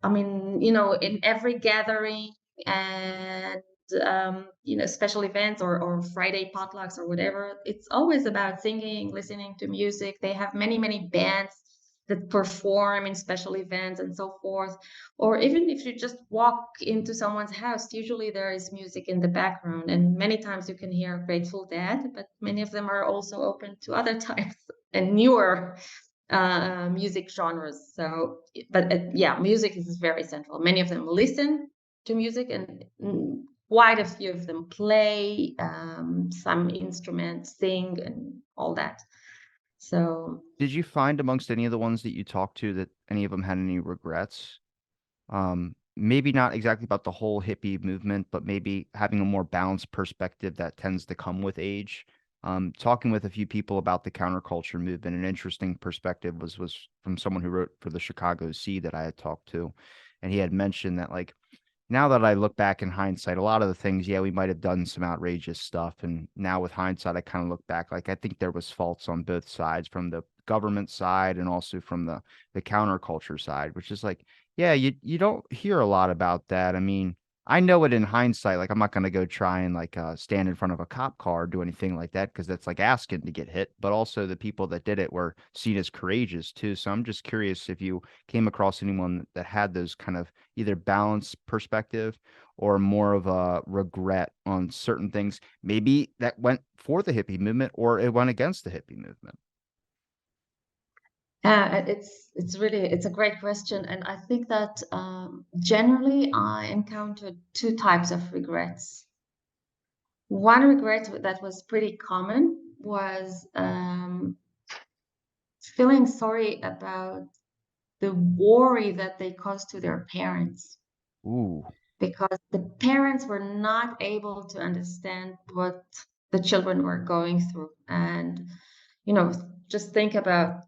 I mean, in every gathering, and special events, or Friday potlucks or whatever, it's always about singing, listening to music. They have many, many bands that perform in special events and so forth. Or even if you just walk into someone's house, usually there is music in the background, and many times you can hear Grateful Dead, but many of them are also open to other types and newer music genres. So, but yeah, music is very central. Many of them listen to music, and quite a few of them play some instruments, sing, and all that. So, Did you find amongst any of the ones that you talked to that any of them had any regrets? Maybe not exactly about the whole hippie movement, but maybe having a more balanced perspective that tends to come with age. Talking with a few people about the counterculture movement, an interesting perspective was from someone who wrote for the Chicago Sea that I had talked to, and he had mentioned that like now that I look back in hindsight, a lot of the things, yeah, we might have done some outrageous stuff, and now with hindsight, I kind of look back like I think there was faults on both sides, from the government side and also from the counterculture side, which is like yeah, you don't hear a lot about that. I mean, I know it in hindsight. Like, I'm not gonna go try and like stand in front of a cop car or do anything like that because that's like asking to get hit. But also, the people that did it were seen as courageous too. So I'm just curious if you came across anyone that had those kind of either balanced perspective or more of a regret on certain things, maybe that went for the hippie movement or it went against the hippie movement. it's a great question, and I think that generally I encountered two types of regrets. One regret that was pretty common was feeling sorry about the worry that they caused to their parents. Ooh. because the parents were not able to understand what the children were going through. And, just think about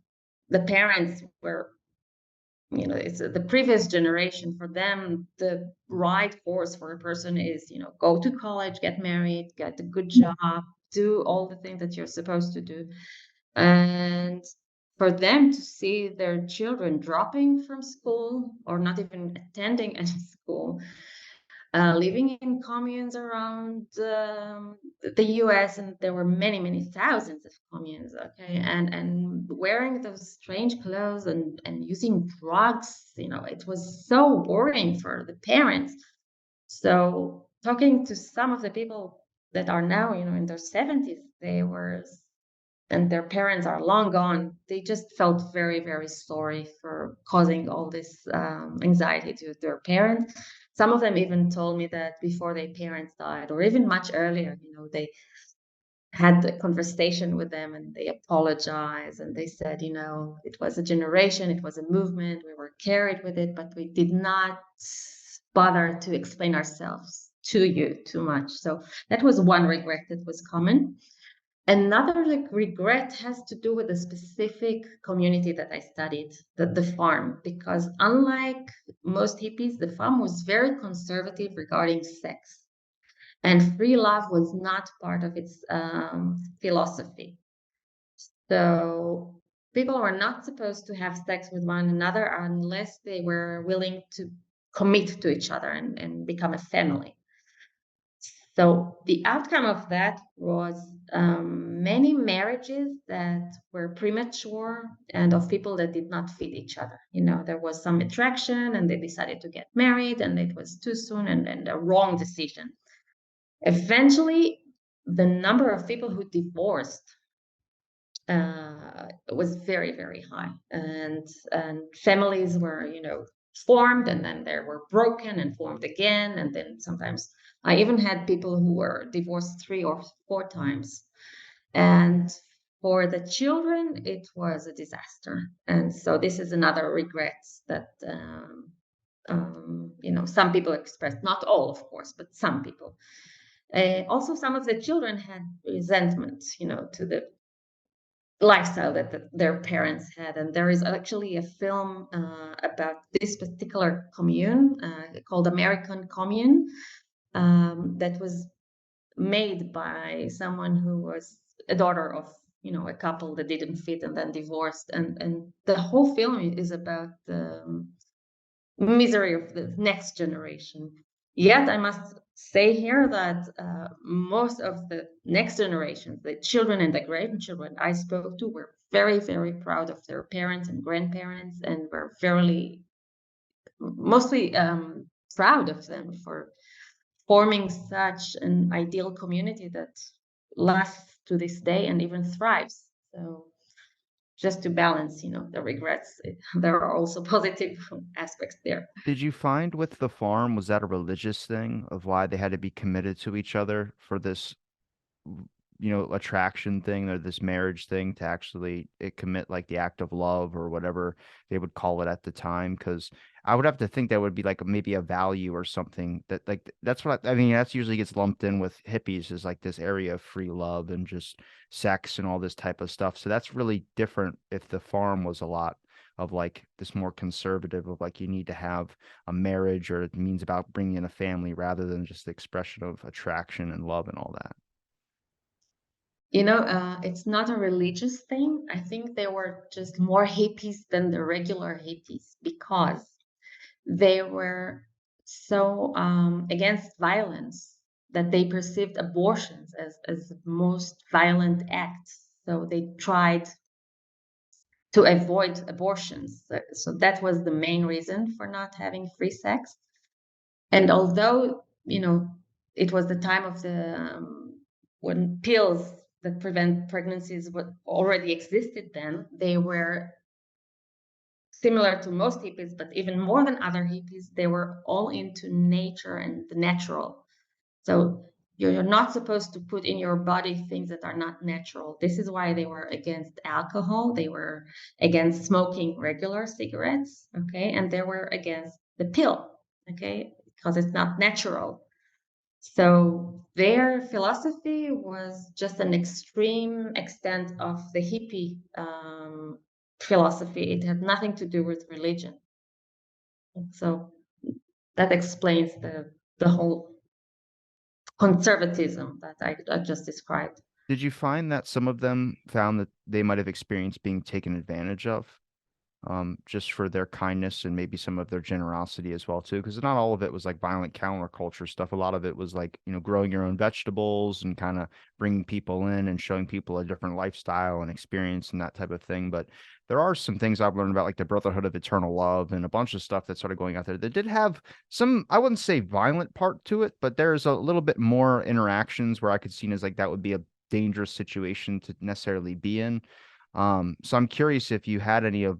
the parents were, it's the previous generation. For them, the right course for a person is, go to college, get married, get a good job, do all the things that you're supposed to do. And for them to see their children dropping from school or not even attending any school, living in communes around the US, and there were many, many thousands of communes, okay, and wearing those strange clothes and using drugs, it was so worrying for the parents. So talking to some of the people that are now, in their 70s, and their parents are long gone, they just felt very, very sorry for causing all this anxiety to their parents. Some of them even told me that before their parents died, or even much earlier, they had a conversation with them and they apologized and they said, it was a generation, it was a movement, we were carried with it, but we did not bother to explain ourselves to you too much. So that was one regret that was common. Another regret has to do with the specific community that I studied, the farm, because unlike most hippies, the farm was very conservative regarding sex, and free love was not part of its philosophy. So people were not supposed to have sex with one another unless they were willing to commit to each other and become a family. So the outcome of that was many marriages that were premature and of people that did not fit each other. There was some attraction and they decided to get married, and it was too soon and a wrong decision. Eventually, the number of people who divorced was very, very high, and families were, formed, and then they were broken and formed again, and then sometimes I even had people who were divorced 3 or 4 times. And for the children, it was a disaster. And so this is another regret that some people expressed, not all, of course, but some people. Also, some of the children had resentment, to the lifestyle that their parents had. And there is actually a film about this particular commune called American Commune, that was made by someone who was a daughter of a couple that didn't fit and then divorced, and the whole film is about the misery of the next generation. Yet I must say here that most of the next generation, the children and the grandchildren I spoke to, were very, very proud of their parents and grandparents, and were mostly proud of them for forming such an ideal community that lasts to this day and even thrives. So just to balance, the regrets, there are also positive aspects there. Did you find with the farm, was that a religious thing of why they had to be committed to each other for this, attraction thing or this marriage thing to actually commit like the act of love or whatever they would call it at the time? Because I would have to think that would be like maybe a value or something that like that's what I mean. That's usually gets lumped in with hippies is like this area of free love and just sex and all this type of stuff. So that's really different if the farm was a lot of like this more conservative of like you need to have a marriage or it means about bringing in a family rather than just the expression of attraction and love and all that. It's not a religious thing. I think they were just more hippies than the regular hippies because they were so against violence that they perceived abortions as the most violent acts. So they tried to avoid abortions. So that was the main reason for not having free sex. And although, it was the time of the when pills that prevent pregnancies already existed then, they were similar to most hippies, but even more than other hippies, they were all into nature and the natural. So you're not supposed to put in your body things that are not natural. This is why they were against alcohol. They were against smoking regular cigarettes, okay? And they were against the pill, okay? because it's not natural. So their philosophy was just an extreme extent of the hippie philosophy. It had nothing to do with religion. So that explains the whole conservatism that I just described. Did you find that some of them found that they might have experienced being taken advantage of, just for their kindness and maybe some of their generosity as well too? Because not all of it was like violent counterculture stuff. A lot of it was like, growing your own vegetables and kind of bringing people in and showing people a different lifestyle and experience and that type of thing. But there are some things I've learned about like the Brotherhood of Eternal Love and a bunch of stuff that started going out there that did have some, I wouldn't say violent part to it, but there's a little bit more interactions where I could see as like that would be a dangerous situation to necessarily be in. So I'm curious if you had any of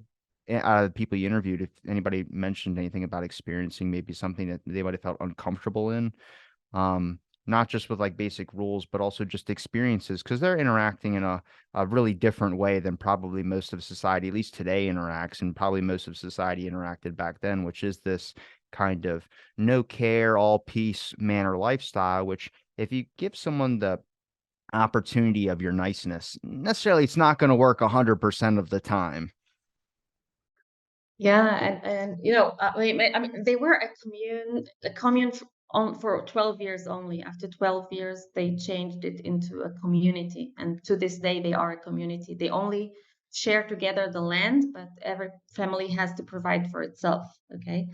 out of the people you interviewed, if anybody mentioned anything about experiencing maybe something that they might have felt uncomfortable in, not just with like basic rules, but also just experiences, because they're interacting in a really different way than probably most of society, at least today, interacts, and probably most of society interacted back then, which is this kind of no care, all peace manner lifestyle, which if you give someone the opportunity of your niceness, necessarily it's not going to work 100% of the time. Yeah, and I mean, they were a commune for 12 years only. After 12 years, they changed it into a community, and to this day, they are a community. They only share together the land, but every family has to provide for itself. Okay,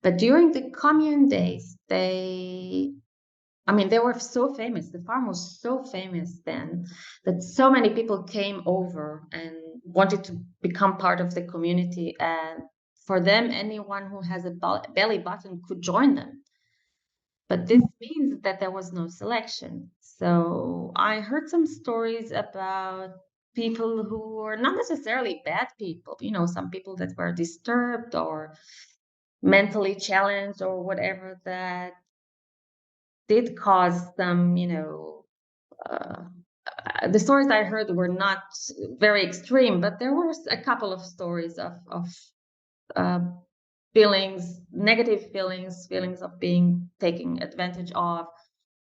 but during the commune days, I mean, they were so famous. The farm was so famous then that so many people came over and wanted to become part of the community. And for them, anyone who has a belly button could join them. But this means that there was no selection. So I heard some stories about people who were not necessarily bad people, some people that were disturbed or mentally challenged or whatever, that did cause some, uh, the stories I heard were not very extreme, but there were a couple of stories of uh, feelings, negative feelings of being taken advantage of.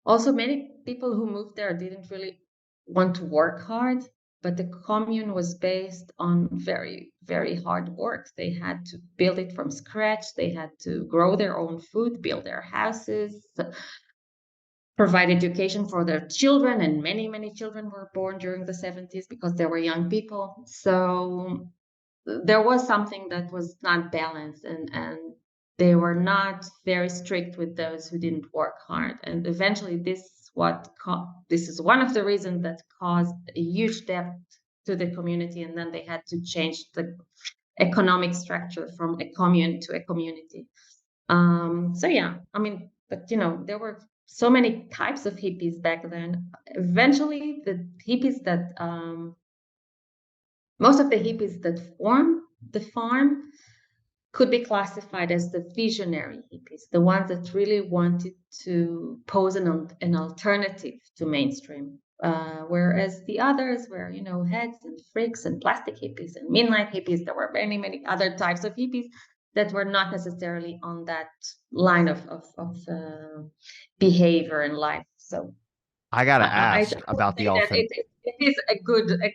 Also, many people who moved there didn't really want to work hard, but the commune was based on very, very hard work. They had to build it from scratch. They had to grow their own food, build their houses, provide education for their children, and many, many children were born during the 70s because they were young people. So there was something that was not balanced, and they were not very strict with those who didn't work hard. And eventually, this is one of the reasons that caused a huge debt to the community. And then they had to change the economic structure from a commune to a community. So yeah, I mean, but there were so many types of hippies back then. Eventually, the hippies that most of the hippies that formed the farm could be classified as the visionary hippies, the ones that really wanted to pose an alternative to mainstream. Whereas the others were, heads and freaks and plastic hippies and midnight hippies. There were many, many other types of hippies that were not necessarily on that line of behavior in life. So I gotta I ask would about the say that authentic. it is a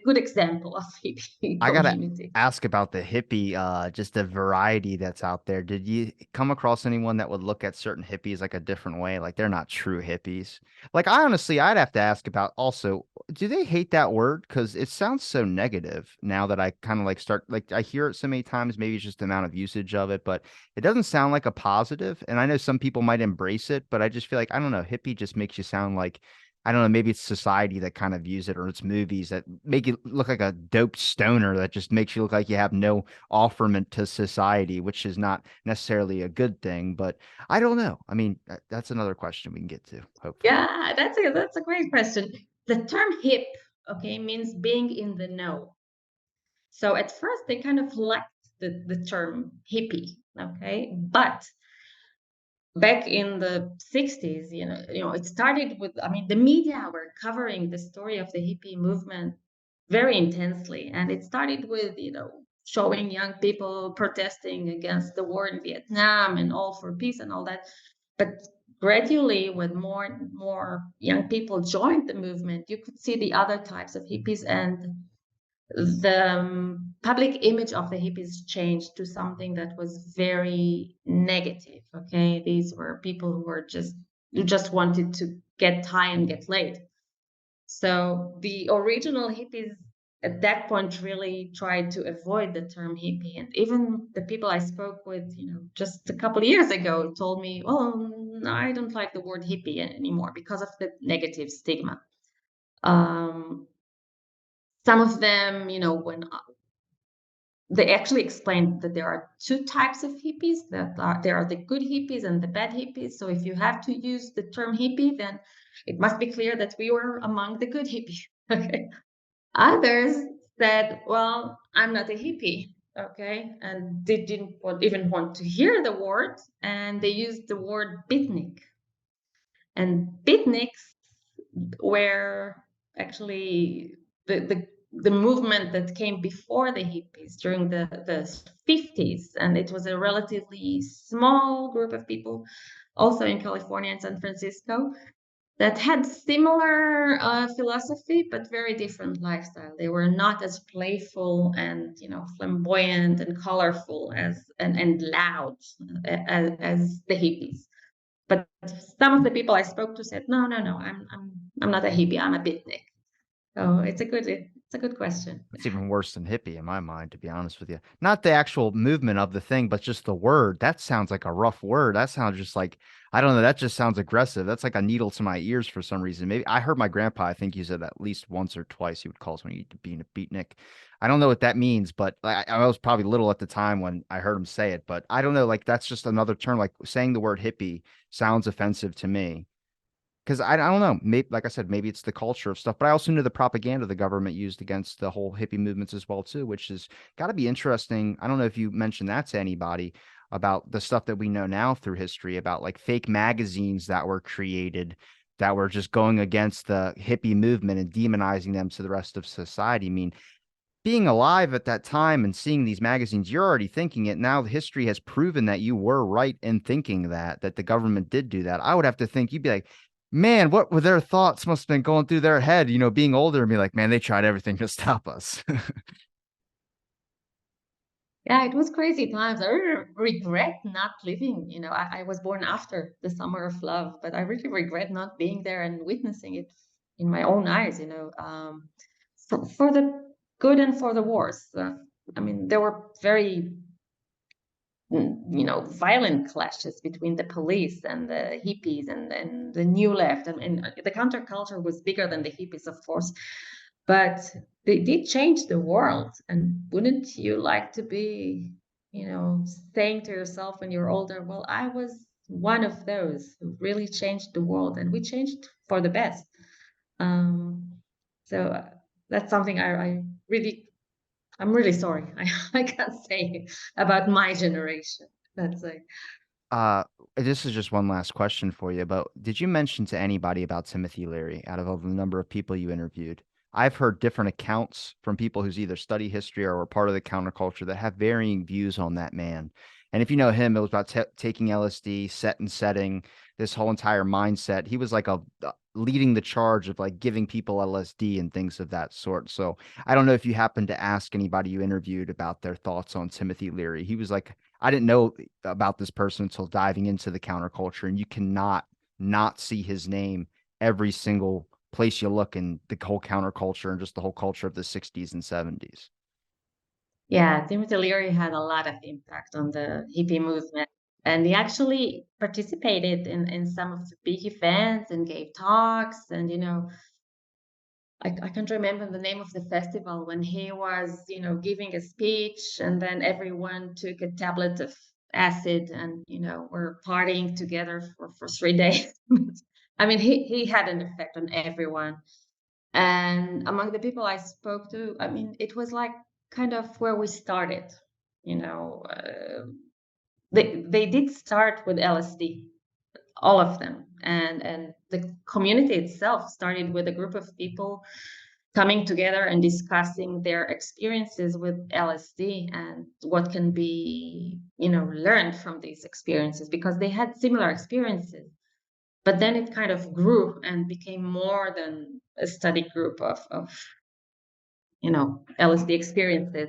good example of hippie I gotta community. ask about the hippie, just the variety that's out there. Did you come across anyone that would look at certain hippies like a different way? Like they're not true hippies. Like I honestly, I'd have to ask about also, do they hate that word? Because it sounds so negative now that I kind of like start, like I hear it so many times. Maybe it's just the amount of usage of it, but it doesn't sound like a positive. And I know some people might embrace it, but I just feel like, I don't know, hippie just makes you sound like, I don't know, maybe it's society that kind of views it, or it's movies that make you look like a dope stoner that just makes you look like you have no offerment to society, which is not necessarily a good thing. But I don't know. I mean, that's another question we can get to, hopefully. Yeah, that's a great question. The term hip, okay, means being in the know. So at first they kind of liked the term hippie, okay, but back in the 60s, it started with, I mean, the media were covering the story of the hippie movement very intensely, and it started with, showing young people protesting against the war in Vietnam and all for peace and all that. But gradually, when more and more young people joined the movement, you could see the other types of hippies, and the public image of the hippies changed to something that was very negative. Okay, these were people who just wanted to get high and get laid. So the original hippies at that point really tried to avoid the term hippie. And even the people I spoke with, just a couple of years ago told me, well, no, I don't like the word hippie anymore because of the negative stigma. Um, some of them, when they actually explained that there are two types of hippies, there are the good hippies and the bad hippies. So if you have to use the term hippie, then it must be clear that we were among the good hippies. Okay. Others said, well, I'm not a hippie. Okay. And they didn't even want to hear the word. And they used the word beatnik. And beatniks were actually the movement that came before the hippies during the 50s. And it was a relatively small group of people, also in California and San Francisco, that had similar philosophy, but very different lifestyle. They were not as playful and flamboyant and colorful and loud as the hippies. But some of the people I spoke to said, no, no, no, I'm not a hippie. I'm a beatnik. So it's a good question. It's even worse than hippie in my mind, to be honest with you. Not the actual movement of the thing, but just the word. That sounds like a rough word. That sounds just like, I don't know. That just sounds aggressive. That's like a needle to my ears for some reason. Maybe I heard my grandpa, I think, use it at least once or twice. He would call someone being a beatnik. I don't know what that means, but I was probably little at the time when I heard him say it. But I don't know. Like, that's just another term. Like saying the word hippie sounds offensive to me. Because I don't know, maybe like I said, maybe it's the culture of stuff, but I also knew the propaganda the government used against the whole hippie movements as well too, which has got to be interesting. I don't know if you mentioned that to anybody about the stuff that we know now through history about like fake magazines that were created that were just going against the hippie movement and demonizing them to the rest of society. I mean, being alive at that time and seeing these magazines, you're already thinking it. Now, the history has proven that you were right in thinking that the government did do that. I would have to think you'd be like, man, what were their thoughts must have been going through their head, being older and be like, man, they tried everything to stop us. Yeah, it was crazy times. I really regret not living. I was born after the summer of love, but I really regret not being there and witnessing it in my own eyes, for the good and for the worse. I mean, there were very, violent clashes between the police and the hippies and the new left. I mean, the counterculture was bigger than the hippies, of course, but they did change the world. And wouldn't you like to be, saying to yourself when you're older, well, I was one of those who really changed the world, and we changed for the best. Um, so that's something I'm really sorry. I can't say about my generation. That's like, Uh, this is just one last question for you, but did you mention to anybody about Timothy Leary out of all the number of people you interviewed? I've heard different accounts from people who's either study history or were part of the counterculture that have varying views on that man. And if you know him, it was about taking LSD, set and setting, this whole entire mindset. He was like leading the charge of like giving people LSD and things of that sort. So I don't know if you happened to ask anybody you interviewed about their thoughts on Timothy Leary. He was like, I didn't know about this person until diving into the counterculture, and you cannot not see his name every single place you look in the whole counterculture and just the whole culture of the 60s and 70s. yeah, Timothy Leary had a lot of impact on the hippie movement. And he actually participated in some of the big events and gave talks. And, I can't remember the name of the festival when he was, giving a speech, and then everyone took a tablet of acid and, were partying together for 3 days. I mean, he had an effect on everyone. And among the people I spoke to, I mean, it was like kind of where we started. You know, they did start with LSD, all of them, and the community itself started with a group of people coming together and discussing their experiences with LSD and what can be, learned from these experiences, because they had similar experiences. But then it kind of grew and became more than a study group of LSD experiences.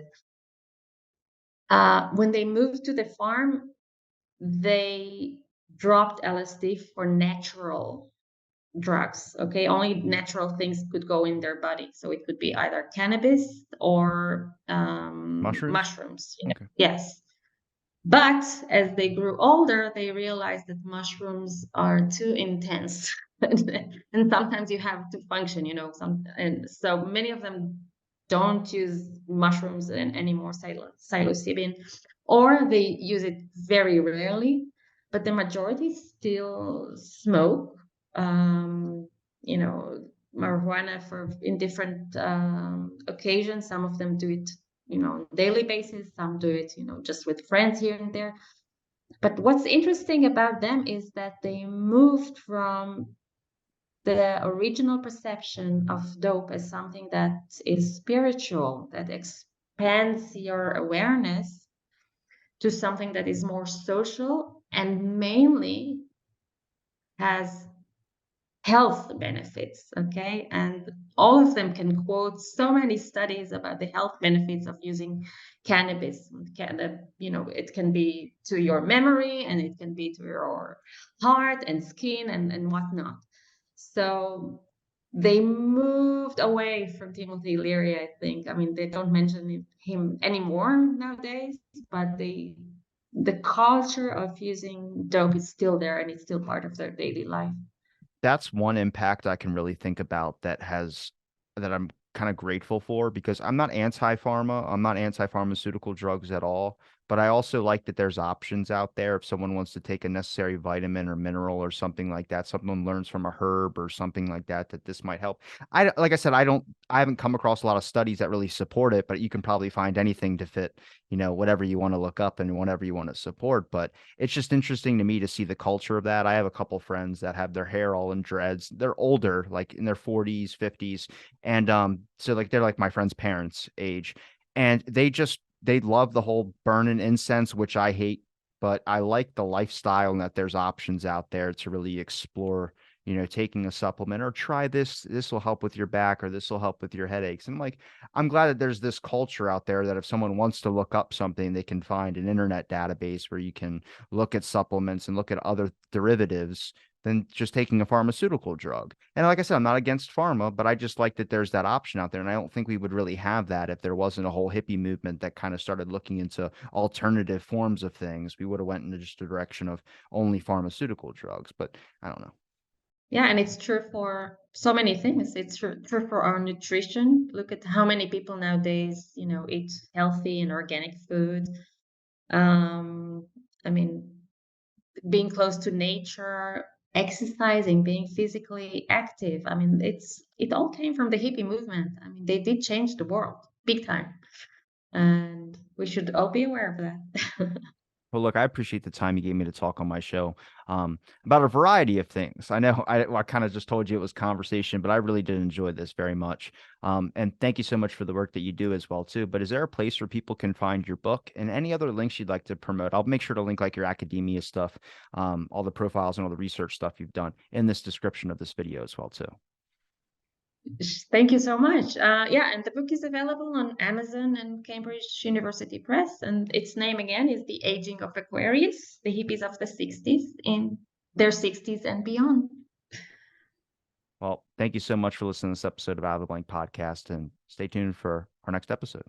When they moved to the farm, they dropped LSD for natural drugs. Okay, only natural things could go in their body, so it could be either cannabis or Mushrooms? mushrooms. Okay. Yes, but as they grew older, they realized that mushrooms are too intense, and sometimes you have to function. And so many of them don't use mushrooms anymore, psilocybin, or they use it very rarely. But the majority still smoke, um, you know, marijuana for in different occasions. Some of them do it, on a daily basis. Some do it, just with friends here and there. But what's interesting about them is that they moved from the original perception of dope as something that is spiritual, that expands your awareness, to something that is more social and mainly has health benefits. Okay, and all of them can quote so many studies about the health benefits of using cannabis. It can be to your memory, and it can be to your heart and skin and whatnot. So they moved away from Timothy Leary, I think. I mean, they don't mention him anymore nowadays, but the culture of using dope is still there, and it's still part of their daily life. That's one impact I can really think about that I'm kind of grateful for, because I'm not anti-pharma. I'm not anti-pharmaceutical drugs at all. But I also like that there's options out there if someone wants to take a necessary vitamin or mineral or something like that. Someone learns from a herb or something like that, that this might help. Like I said, I haven't come across a lot of studies that really support it, but you can probably find anything to fit, whatever you want to look up and whatever you want to support. But it's just interesting to me to see the culture of that. I have a couple friends that have their hair all in dreads. They're older, like in their 40s, 50s. And so like they're like my friend's parents' age. And they love the whole burning incense, which I hate, but I like the lifestyle and that there's options out there to really explore, taking a supplement or try this. This will help with your back, or this will help with your headaches. And like, I'm glad that there's this culture out there that if someone wants to look up something, they can find an internet database where you can look at supplements and look at other derivatives than just taking a pharmaceutical drug. And like I said, I'm not against pharma, but I just like that there's that option out there. And I don't think we would really have that if there wasn't a whole hippie movement that kind of started looking into alternative forms of things. We would have went into just a direction of only pharmaceutical drugs, but I don't know. Yeah, and it's true for so many things. It's true for our nutrition. Look at how many people nowadays, eat healthy and organic food. Um, I mean, being close to nature, exercising, being physically active. I mean, it all came from the hippie movement. I mean, they did change the world big time, and we should all be aware of that. Well, look, I appreciate the time you gave me to talk on my show about a variety of things. I know I kind of just told you it was conversation, but I really did enjoy this very much. And thank you so much for the work that you do as well too. But is there a place where people can find your book and any other links you'd like to promote? I'll make sure to link like your academia stuff, all the profiles and all the research stuff you've done in this description of this video as well too. Thank you so much. Yeah, and the book is available on Amazon and Cambridge University Press. And its name again is The Aging of Aquarius, the hippies of the 60s in their 60s and beyond. Well, thank you so much for listening to this episode of Out of the Blank podcast, and stay tuned for our next episode.